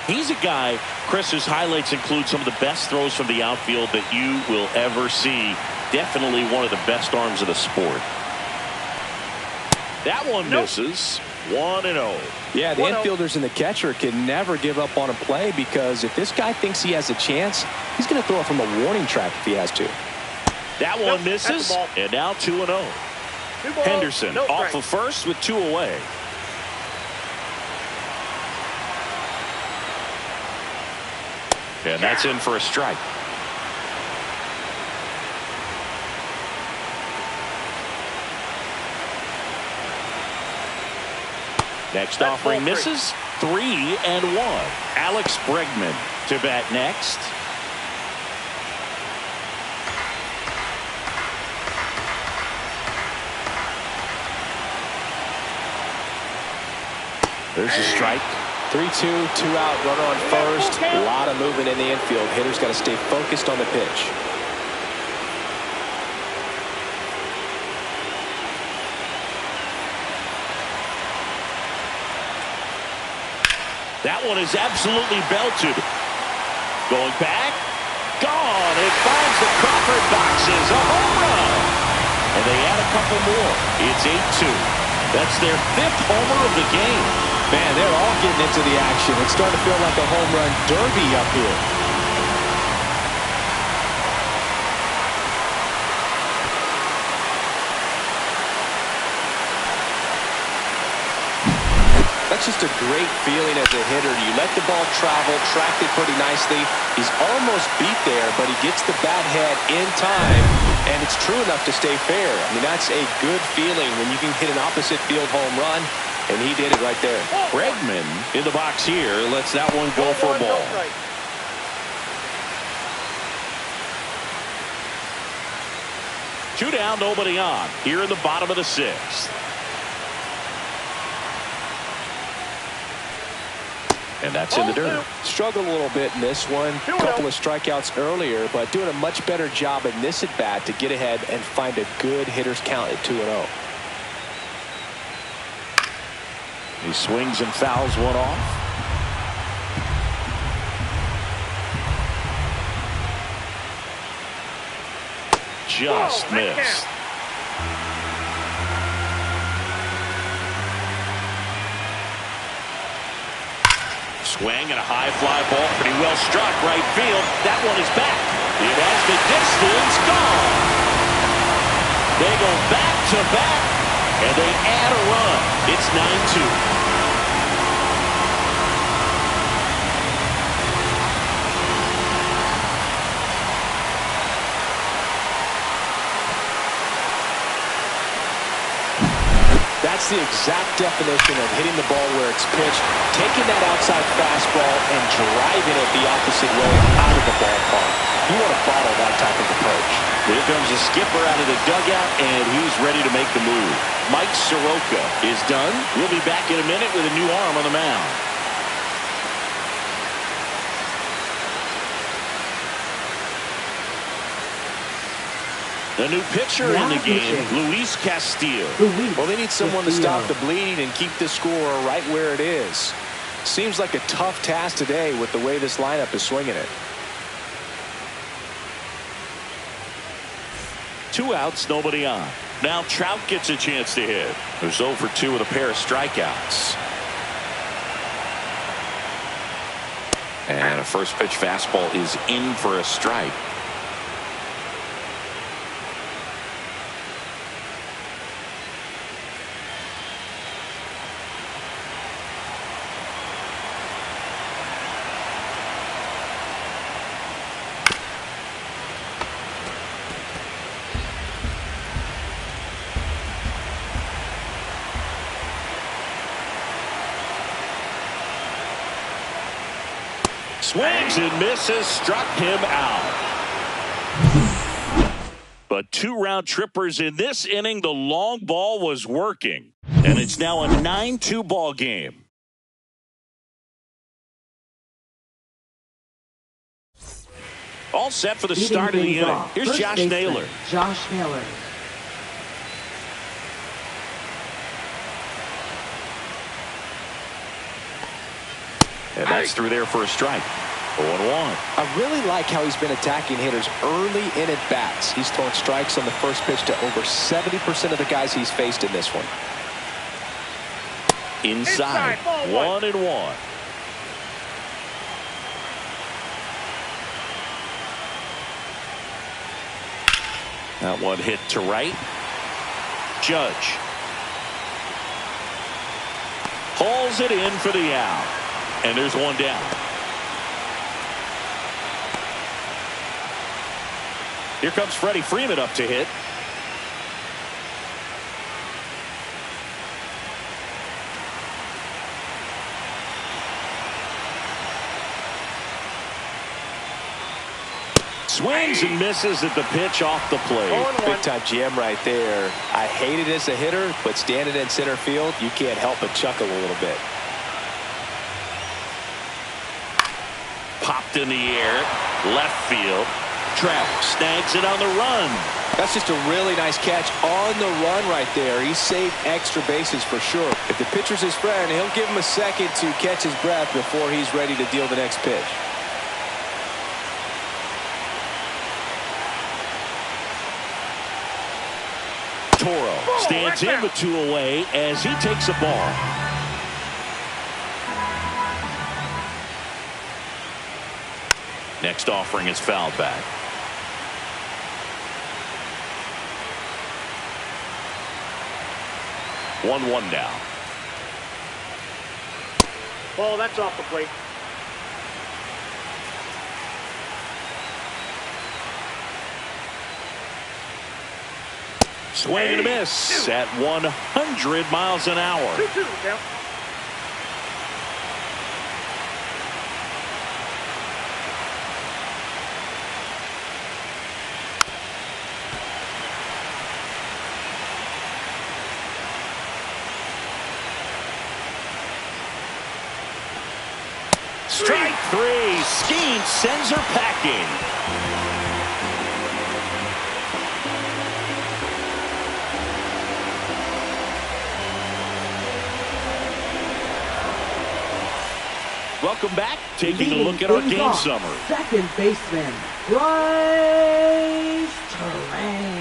S1: He's a guy, Chris, whose highlights include some of the best throws from the outfield that you will ever see. Definitely one of the best arms of the sport. That one misses. 1-0.
S2: Yeah, the infielders and the catcher can never give up on a play, because if this guy thinks he has a chance, he's going to throw it from the warning track if he has to.
S1: That one misses, and now 2-0. Henderson off of first with 2 away. And that's in for a strike. Next offering misses. 3-1. Alex Bregman to bat next. There's a strike.
S2: 3-2, 2 out, runner on first. A lot of movement in the infield. Hitter's got to stay focused on the pitch.
S1: That one is absolutely belted. Going back. Gone. It finds the Crawford boxes. A home run. And they add a couple more. It's 8-2. That's their 5th homer of the game.
S2: Man, they're all getting into the action. It's starting to feel like a home run derby up here. That's just a great feeling as a hitter. You let the ball travel, tracked it pretty nicely. He's almost beat there, but he gets the bat head in time, and it's true enough to stay fair. I mean, that's a good feeling when you can hit an opposite field home run, and he did it right there.
S1: Bregman in the box here lets that one go for a ball. 2 down, nobody on. Here in the bottom of the 6th. And that's in the dirt.
S2: Struggled a little bit in this one. A couple of strikeouts earlier, but doing a much better job in this at-bat to get ahead and find a good hitter's count at 2-0.
S1: He swings and fouls one off. Just missed. Swing and a high fly ball, pretty well struck right field. That one is back. It has the distance, gone. They go back to back, and they add a run. It's 9-2.
S2: That's the exact definition of hitting the ball where it's pitched, taking that outside fastball and driving it the opposite way out of the ballpark. You want to follow that type of approach.
S1: Here comes the skipper out of the dugout, and he's ready to make the move. Mike Soroka is done. We'll be back in a minute with a new arm on the mound. The new pitcher in the game, Luis Castillo.
S2: Well, they need someone to stop the bleed and keep the score right where it is. Seems like a tough task today with the way this lineup is swinging it.
S1: 2 outs, nobody on. Now Trout gets a chance to hit. There's 0 for 2 with a pair of strikeouts. And a first pitch fastball is in for a strike. Swings and misses, struck him out. But 2 round trippers in this inning. The long ball was working. And it's now a 9-2 ball game. All set for the start of the inning. Here's Josh Naylor.
S3: Josh Naylor.
S1: And that's through there for a strike. 0-1.
S2: I really like how he's been attacking hitters early in at bats. He's thrown strikes on the first pitch to over 70% of the guys he's faced in this one.
S1: Inside. 1-1. That one hit to right. Judge hauls it in for the out. And there's one down. Here comes Freddie Freeman up to hit. Swings and misses at the pitch off the plate.
S2: Big time GM right there. I hate it as a hitter, but standing in center field, you can't help but chuckle a little bit.
S1: Popped in the air. Left field. Trout snags it on the run.
S2: That's just a really nice catch on the run right there. He saved extra bases for sure. If the pitcher's his friend, he'll give him a second to catch his breath before he's ready to deal the next pitch.
S1: Toro stands in with 2 away as he takes a ball. Next offering is fouled back. One down.
S4: Ball, that's off the plate.
S1: Swing and a miss at 100 miles an hour.
S4: 2-2 count.
S1: Strike 3. Skeen sends her packing. Welcome back. Taking a look at our game summer.
S3: Second baseman, Bryce Terang.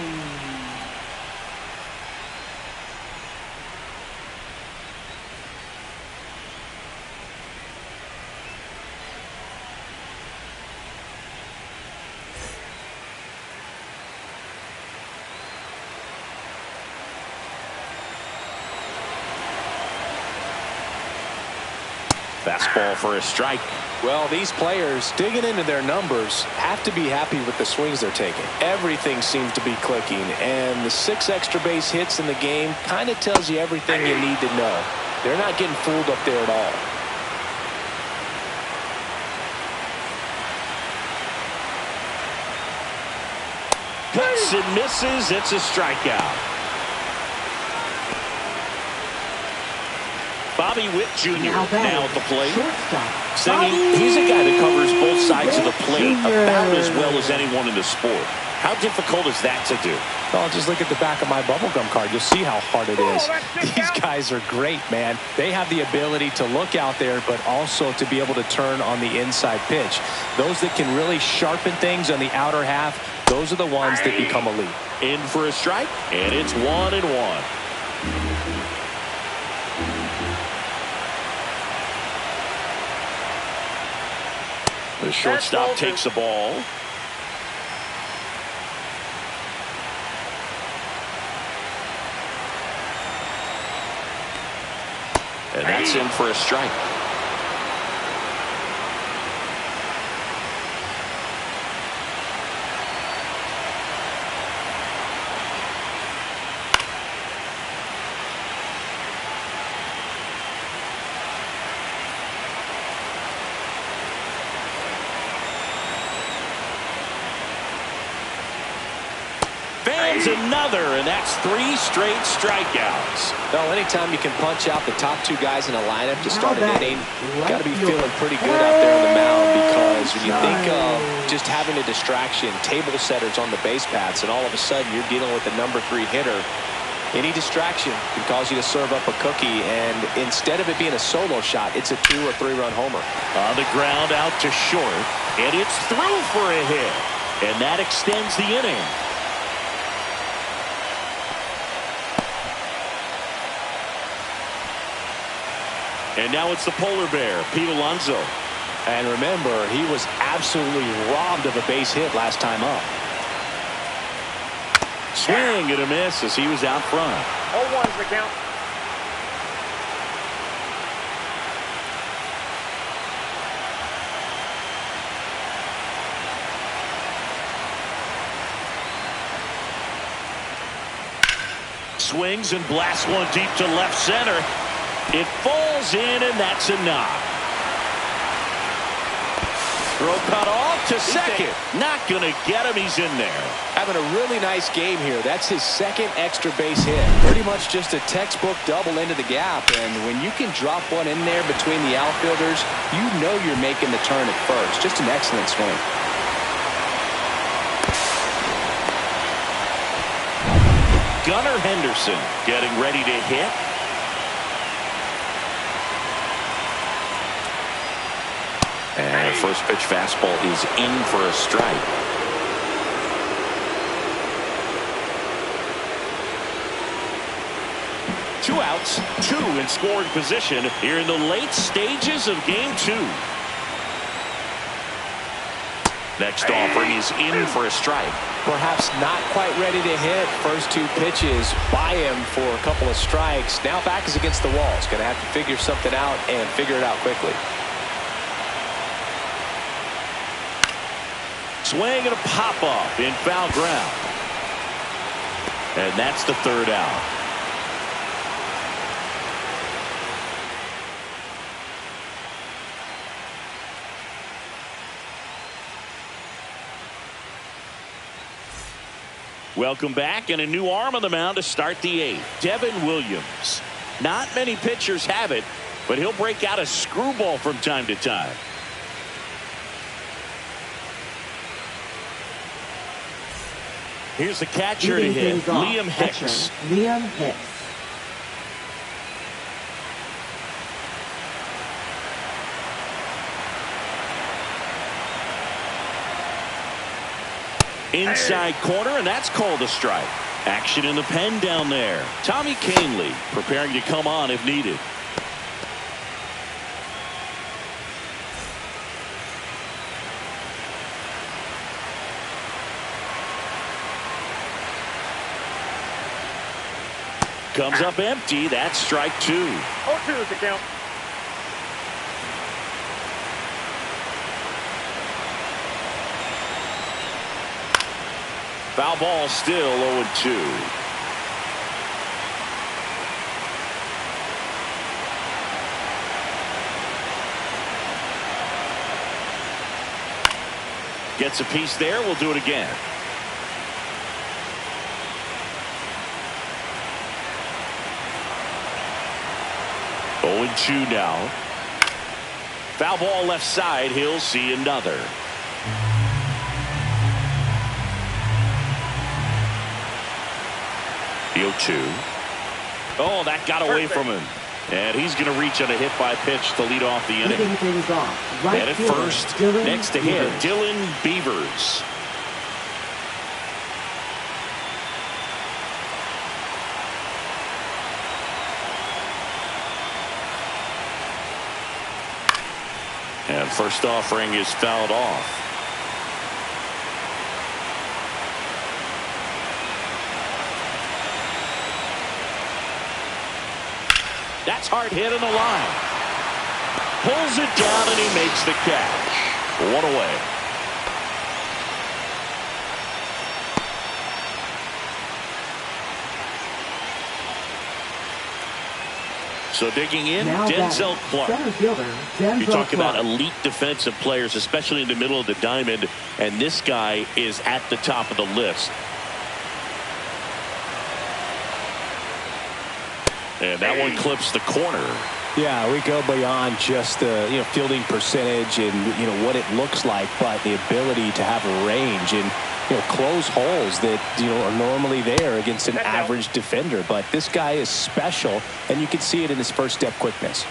S1: Fastball for a strike.
S2: Well, these players digging into their numbers have to be happy with the swings they're taking. Everything seems to be clicking, and the 6 extra base hits in the game kind of tells you everything you need to know. They're not getting fooled up there at all.
S1: Cuts and misses. It's a strikeout. Bobby Witt Jr. now at the plate. Singing, he's a guy that covers both sides of the plate about as well as anyone in the sport. How difficult is that to do?
S2: Well, just look at the back of my bubblegum card. You'll see how hard it is. These guys are great, man. They have the ability to look out there, but also to be able to turn on the inside pitch. Those that can really sharpen things on the outer half, those are the ones that become elite.
S1: In for a strike, and it's 1-1. The shortstop takes the ball. And that's in for a strike. Another, and that's 3 straight strikeouts.
S2: Well, anytime you can punch out the top 2 guys in a lineup to start an inning, you got to be feeling pretty good out there on the mound, because when you think of just having a distraction, table setters on the base paths, and all of a sudden you're dealing with the number 3 hitter, Any distraction can cause you to serve up a cookie, and instead of it being a solo shot, it's a 2- or 3-run homer.
S1: On the ground, out to short, and it's through for a hit, and that extends the inning. And now it's the polar bear, Pete Alonso.
S2: And remember, he was absolutely robbed of a base hit last time up.
S1: Swing and a miss as he was out front.
S4: 0-1's the count.
S1: Swings and blasts one deep to left center. It falls in, and that's a knock. Throw cut off to second. Not going to get him. He's in there.
S2: Having a really nice game here. That's his second extra base hit. Pretty much just a textbook double into the gap. And when you can drop one in there between the outfielders, you know you're making the turn at first. Just an excellent swing.
S1: Gunnar Henderson getting ready to hit. And first pitch fastball is in for a strike. Two outs, two in scoring position here in the late stages of game 2. Next offering is in for a strike.
S2: Perhaps not quite ready to hit. First 2 pitches by him for a couple of strikes. Now back is against the wall. He's going to have to figure something out and figure it out quickly.
S1: Swing and a pop-up in foul ground. And that's the 3rd out. Welcome back, and a new arm on the mound to start the 8th. Devin Williams. Not many pitchers have it, but he'll break out a screwball from time to time. Here's the catcher to hit, Liam Hicks.
S3: Liam Hicks.
S1: Inside corner, and that's called a strike. Action in the pen down there. Tommy Kahnle preparing to come on if needed. Comes up empty. That's strike 2.
S4: 0-2 is the count.
S1: Foul ball, still 0-2. Gets a piece there. We'll do it again. Oh, 0-2 now. Foul ball left side. He'll see another. The 0-2. Oh, that got away from him. And he's going to reach on a hit by pitch to lead off the inning.
S3: Leading things off. Right
S1: and at
S3: fielder,
S1: first,
S3: Dylan
S1: next to him,
S3: Beavers.
S1: Dylan Beavers. And first offering is fouled off. That's hard hit on the line. Pulls it down and he makes the catch. 1 away. So digging in,
S3: Now
S1: Denzel
S3: batting,
S1: Clark.
S3: center fielder, Denzel
S1: You talk about
S3: Clark.
S1: elite defensive players, especially in the middle of the diamond, and this guy is at the top of the list. And that one clips the corner.
S5: Yeah, we go beyond just the fielding percentage and what it looks like, but the ability to have a range and close holes that are normally there against an average defender. But this guy is special, and you can see it in his first step quickness.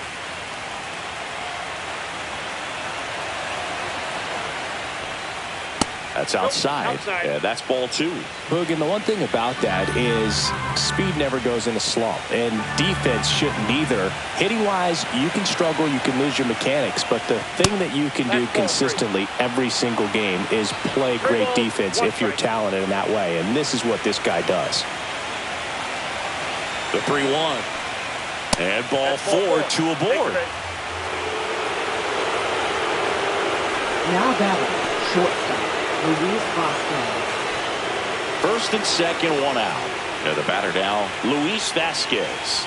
S1: That's outside. Yeah, that's ball 2.
S5: Boog, and the one thing about that is speed never goes in a slump, and defense shouldn't either. Hitting-wise, you can struggle, you can lose your mechanics, but the thing that you can do consistently every single game is play great defense if you're talented in that way, and this is what this guy does.
S1: The 3-1. And ball 4, 2 aboard.
S3: Now batting, shortstop, Luis Vasquez.
S1: First and second, 1 out. And the batter now, Luis Vasquez.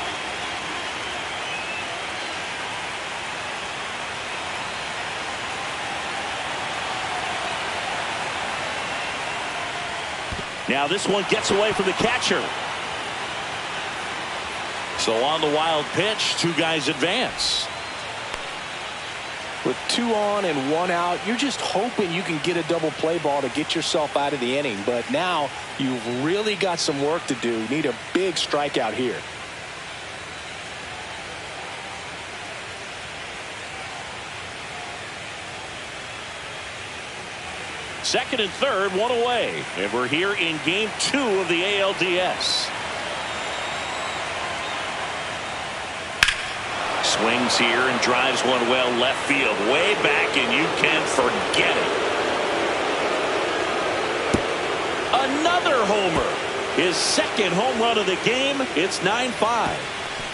S1: Now this one gets away from the catcher. So on the wild pitch, 2 guys advance.
S2: With 2 on and 1 out, you're just hoping you can get a double play ball to get yourself out of the inning. But now you've really got some work to do. Need a big strikeout here.
S1: Second and third, 1 away. And we're here in game 2 of the ALDS. Swings here and drives one well left field, way back, and you can forget it. Another homer. His second home run of the game. It's 9-5.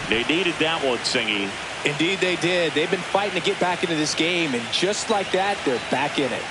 S1: They needed that one, Singy.
S2: Indeed they did. They've been fighting to get back into this game, and just like that, they're back in it.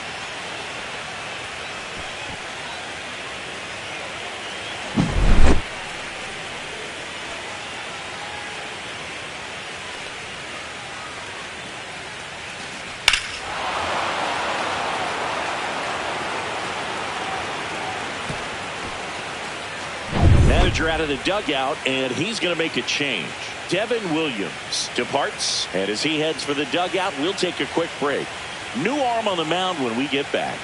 S1: Manager out of the dugout, and he's going to make a change. Devin Williams departs, and as he heads for the dugout, we'll take a quick break. New arm on the mound when we get back.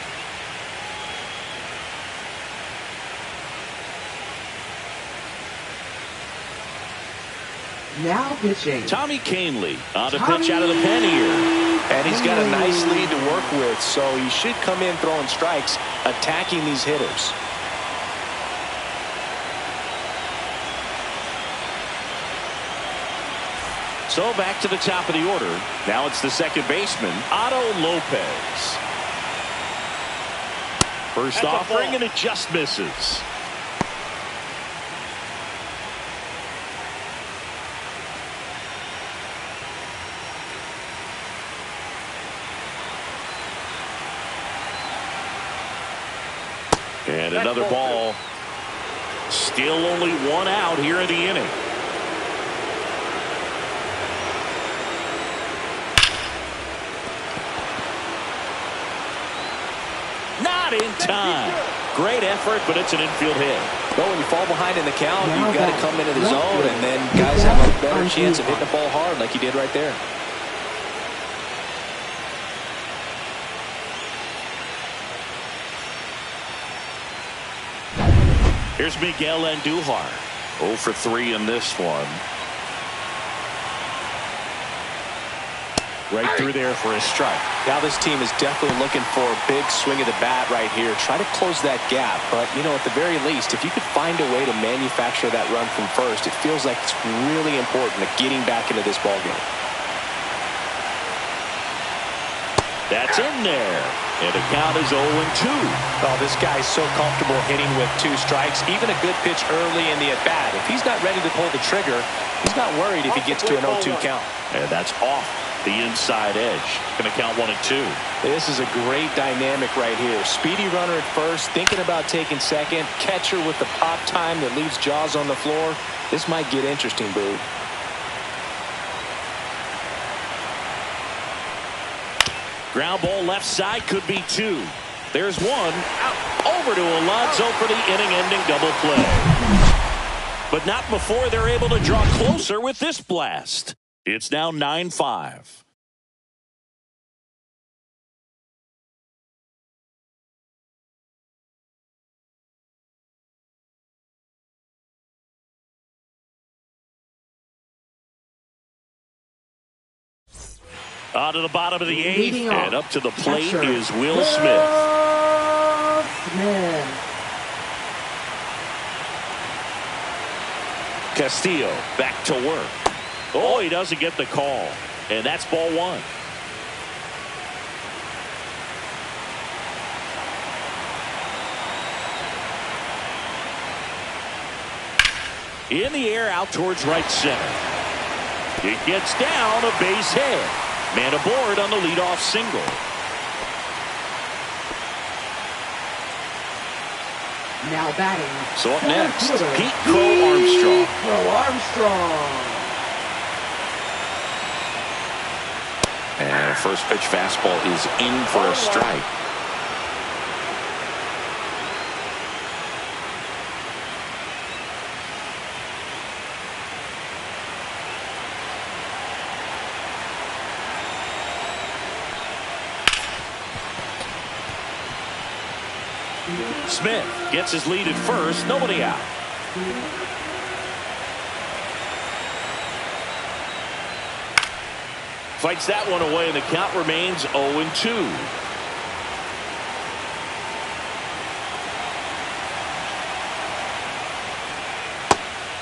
S3: Now pitching,
S1: Tommy Kahnle on the pitch out of the pen here.
S2: And he's got a nice lead to work with, so he should come in throwing strikes, attacking these hitters.
S1: So back to the top of the order. Now it's the second baseman, Otto Lopez. First offering, and it just misses. And another ball. Still only 1 out here in the inning. Not in time. Great effort, but it's an infield hit.
S2: Well, when you fall behind in the count, you've got to come into the zone, and then guys have a better chance of hitting the ball hard like he did right there.
S1: Here's Miguel Andujar. 0 for 3 in this one.
S2: Right through there for a strike. Now this team is definitely looking for a big swing of the bat right here. Try to close that gap. But, at the very least, if you could find a way to manufacture that run from first, it feels like it's really important to getting back into this ballgame.
S1: That's in there. And the count is 0-2.
S2: Oh, this guy's so comfortable hitting with 2 strikes. Even a good pitch early in the at-bat. If he's not ready to pull the trigger, he's not worried if he gets to an 0-2 count.
S1: And that's off the inside edge. Going to count 1-2.
S2: This is a great dynamic right here. Speedy runner at first, thinking about taking second. Catcher with the pop time that leaves Jaws on the floor. This might get interesting, Boo.
S1: Ground ball left side, could be 2. There's 1. Out. Over to Alonso for the inning-ending double play. But not before they're able to draw closer with this blast. It's now 9-5. On to the bottom of the eighth, and up to the plate is Will Smith. Castillo back to work. Oh, he doesn't get the call, and that's ball one. In the air out towards right center. It gets down, a base hit. Man aboard on the leadoff single.
S3: Now batting.
S1: So up next, Pete Crow Armstrong.
S3: Crow Armstrong.
S1: And a first pitch fastball is in for a strike. Smith gets his lead at first, nobody out. Fights that one away, and the count remains 0-2.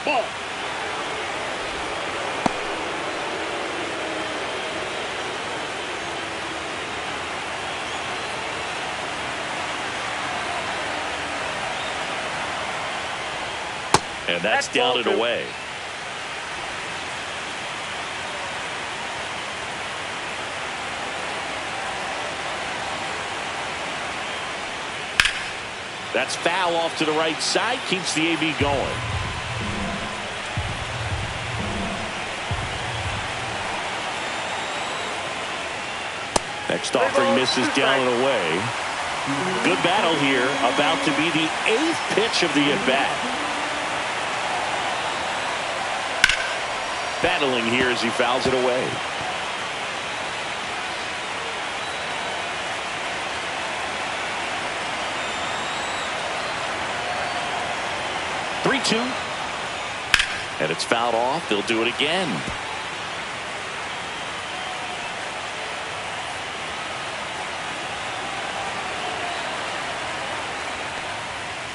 S1: Ball. And that's down and away. That's foul off to the right side. Keeps the AB going. Next offering misses down and away. Good battle here. About to be the 8th pitch of the at-bat. Battling here as he fouls it away. Three-two. And it's fouled off. They'll do it again.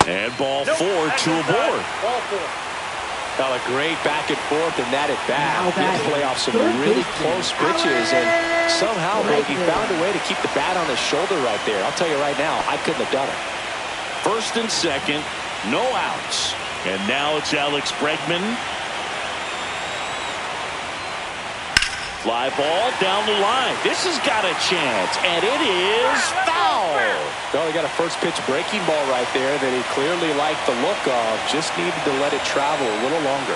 S1: And ball four, two aboard.
S4: Ball four.
S2: Well, a great back and forth in that at bat. He'll play off some really close pitches, and somehow he found a way to keep the bat on his shoulder right there. I'll tell you right now, I couldn't have done it.
S1: First and second, no outs. And now it's Alex Bregman. Fly ball down the line. This has got a chance, and it is foul.
S2: Well, he got a first pitch breaking ball right there that he clearly liked the look of. Just needed to let it travel a little longer.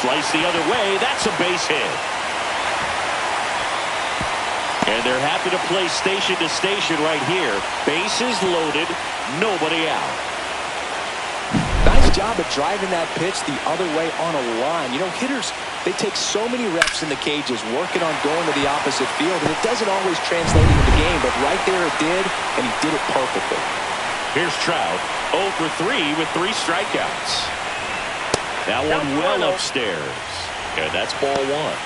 S1: Slice the other way. That's a base hit. And they're happy to play station to station right here. Bases loaded. Nobody out.
S2: Nice job of driving that pitch the other way on a line. You know, hitters, they take so many reps in the cages working on going to the opposite field, and it doesn't always translate into the game, but right there it did, and he did it perfectly.
S1: Here's Trout, 0 for 3 with 3 strikeouts. That one well upstairs, and that's ball one.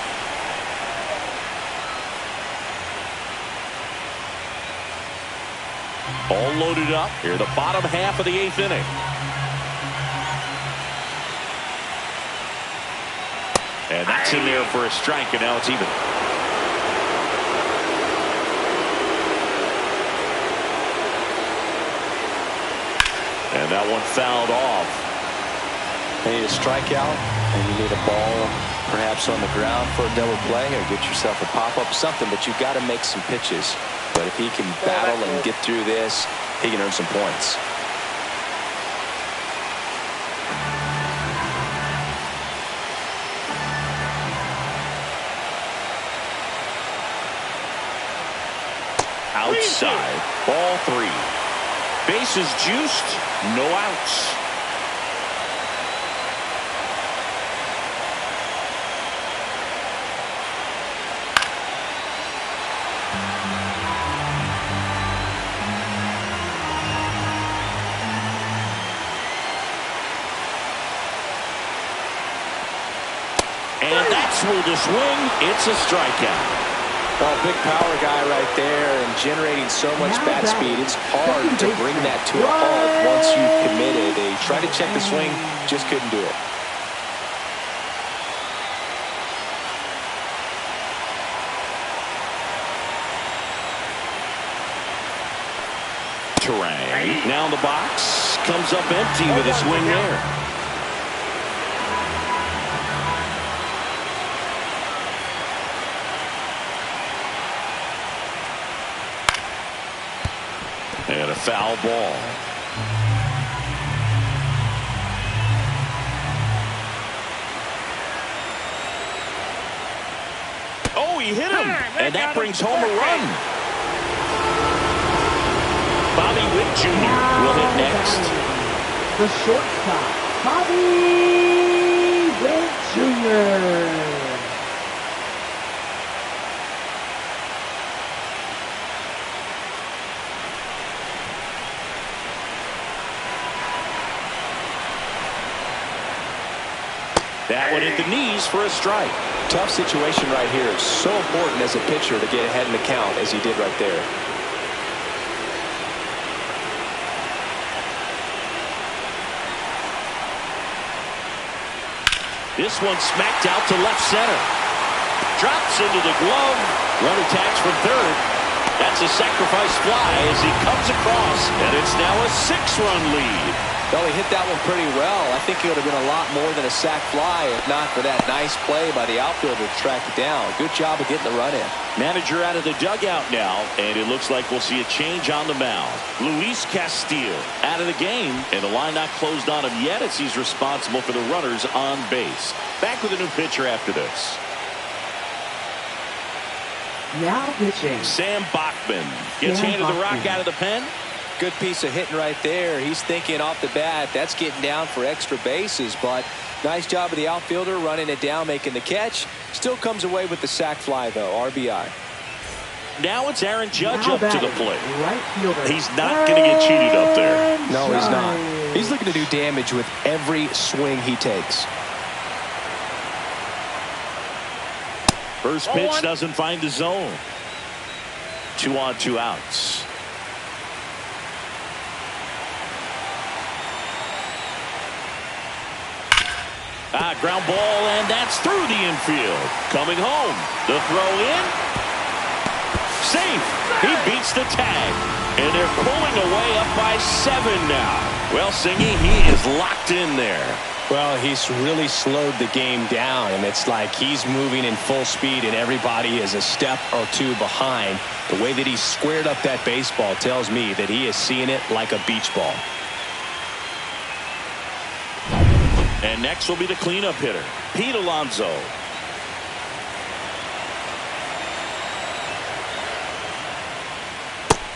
S1: All loaded up here, the bottom half of the 8th inning. And that's in there for a strike, and now it's even. And that one fouled off.
S2: You need a strikeout, and you need a ball perhaps on the ground for a double play, or get yourself a pop-up, something, but you've got to make some pitches. But if he can battle and get through this, he can earn some points.
S1: Outside, ball 3. Bases juiced, no outs. swing to swing. It's a strikeout.
S2: Well, big power guy right there and generating so much bat speed. It's hard to bring that to a halt once you've committed. They tried to check the swing, just couldn't do it.
S1: Turang now in the box, comes up empty with a swing there. And a foul ball. Oh, he hit him, and that brings home a run. Bobby Witt Jr. will hit next.
S3: The shortstop, Bobby Witt Jr.
S1: That one hit the knees for a strike.
S2: Tough situation right here. So important as a pitcher to get ahead in the count as he did right there.
S1: This one smacked out to left center. Drops into the glove. Runner tags from third. That's a sacrifice fly as he comes across, and it's now a 6-run lead.
S2: Well, he hit that one pretty well. I think it would have been a lot more than a sac fly if not for that nice play by the outfielder to track it down. Good job of getting the run in.
S1: Manager out of the dugout now, and it looks like we'll see a change on the mound. Luis Castillo out of the game, and the line not closed on him yet as he's responsible for the runners on base. Back with a new pitcher after this.
S3: Now pitching.
S1: Sam Bachman gets handed the rock out of the pen.
S2: Good piece of hitting right there. He's thinking off the bat, that's getting down for extra bases, but nice job of the outfielder running it down, making the catch. Still comes away with the sac fly, though. RBI.
S1: Now it's Aaron Judge
S3: Now
S1: up to the
S3: batting,
S1: plate.
S3: right fielder.
S1: He's not going to get cheated up there.
S2: No, he's not. He's looking to do damage with every swing he takes.
S1: First pitch doesn't find the zone. 2 on, 2 outs. Ground ball, and that's through the infield. Coming home. The throw in. Safe. He beats the tag. And they're pulling away up by 7 now. Well, Singy, he is locked in there.
S2: Well, he's really slowed the game down, and it's like he's moving in full speed, and everybody is a step or 2 behind. The way that he squared up that baseball tells me that he is seeing it like a beach ball.
S1: And next will be the cleanup hitter, Pete Alonso.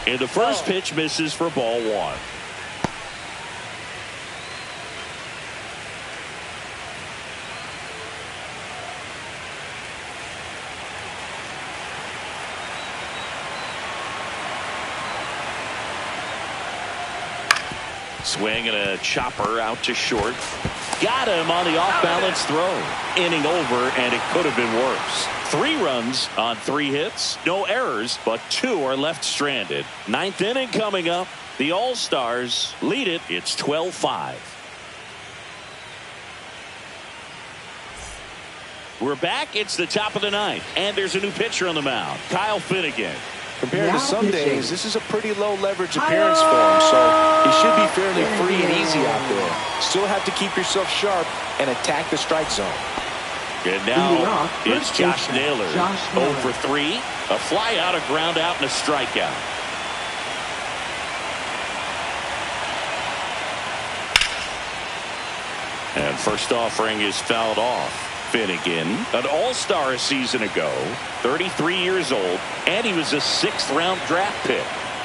S1: And the first pitch misses for ball 1. Swing and a chopper out to short. Got him on the off-balance throw. Inning over, and it could have been worse. 3 runs on 3 hits. No errors, but 2 are left stranded. 9th inning coming up. The All-Stars lead it. It's 12-5. We're back. It's the top of the 9th, and there's a new pitcher on the mound, Kyle Finnegan.
S2: Compared to some days, this is a pretty low leverage appearance for him, so he should be fairly free and easy out there. Still have to keep yourself sharp and attack the strike zone.
S1: And now it's Josh Naylor. 0 for 3. A fly out, a ground out, and a strikeout. And first offering is fouled off. Finnegan, an all-star a season ago, 33 years old, and he was a 6th-round draft pick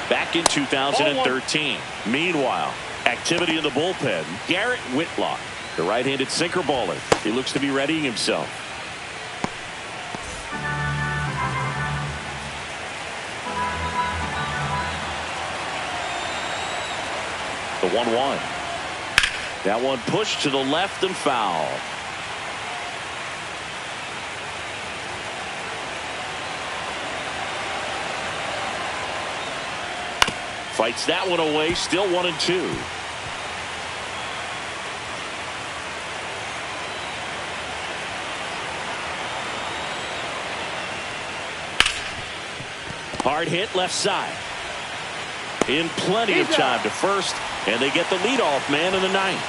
S1: back in 2013. Meanwhile, activity in the bullpen, Garrett Whitlock, the right-handed sinker baller. He looks to be readying himself. The 1-1. That one pushed to the left and foul. Fights that one away, still 1-2. Hard hit left side. In plenty of time to first, and they get the leadoff man in the ninth.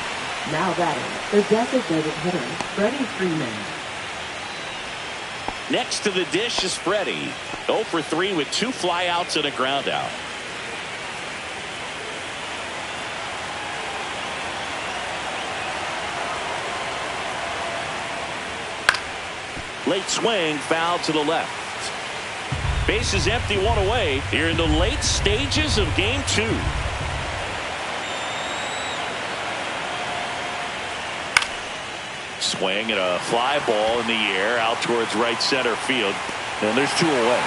S3: Now batting, the designated hitter, Freddie Freeman.
S1: Next to the dish is Freddie. 0 for 3 with 2 flyouts and a ground out. Late swing, foul to the left. Base is empty, 1 away here in the late stages of game 2. Swing and a fly ball in the air out towards right center field. And there's 2 away.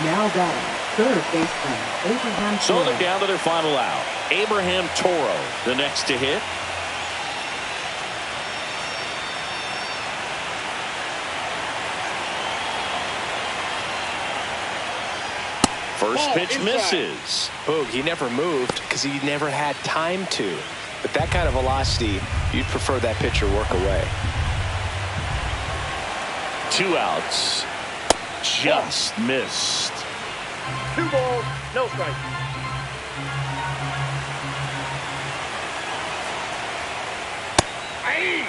S3: Now batting, third baseman, Abraham Toro.
S1: So they're down to their final out. Abraham Toro, the next to hit. First pitch misses.
S2: Boog, he never moved because he never had time to. But that kind of velocity, you'd prefer that pitcher work away.
S1: 2 outs. Just missed.
S4: 2 balls, no strikes. Aye.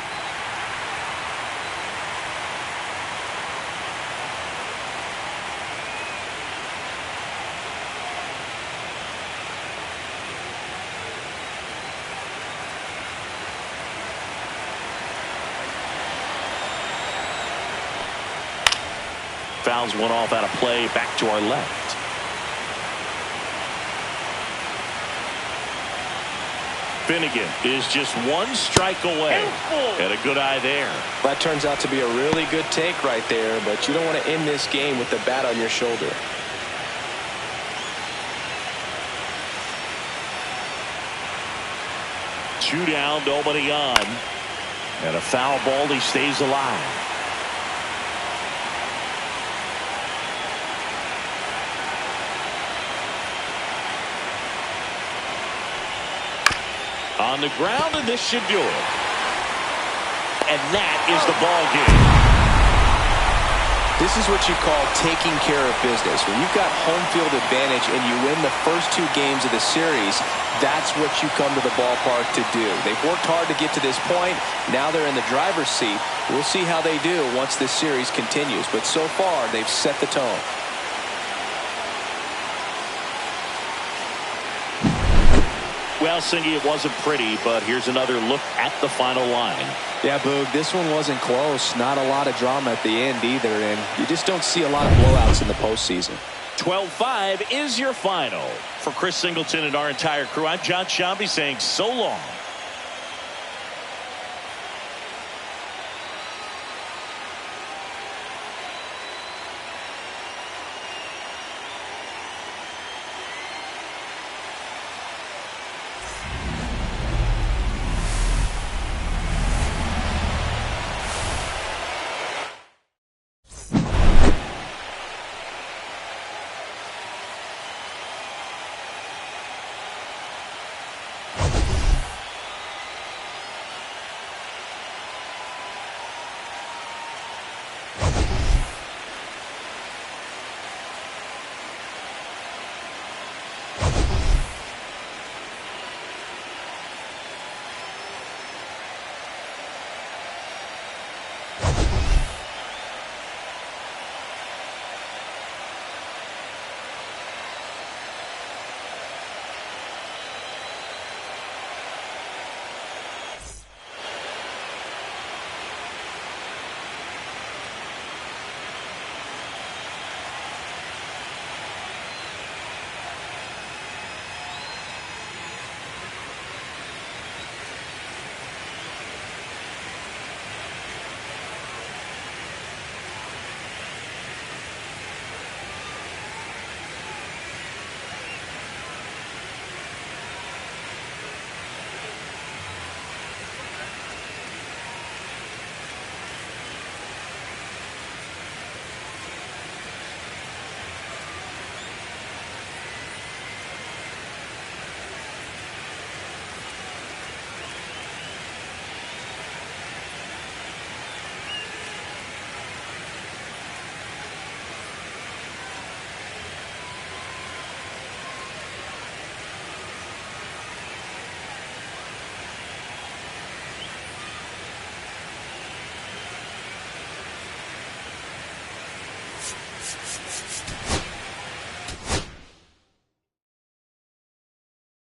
S1: Fouls one off out of play, back to our left. Finnegan is just 1 strike away. And a good eye there.
S2: That turns out to be a really good take right there, but you don't want to end this game with the bat on your shoulder.
S1: Two down, nobody on. And a foul ball, he stays alive. On the ground, and this should do it. And that is the ball game.
S2: This is what you call taking care of business. When you've got home field advantage and you win the first 2 games of the series, that's what you come to the ballpark to do. They've worked hard to get to this point. Now they're in the driver's seat. We'll see how they do once this series continues. But so far, they've set the tone.
S1: Well, Singy, it wasn't pretty, but here's another look at the final line.
S2: Yeah, Boog, this one wasn't close. Not a lot of drama at the end either, and you just don't see a lot of blowouts in the postseason.
S1: 12-5 is your final. For Chris Singleton and our entire crew, I'm John Shambi saying so long.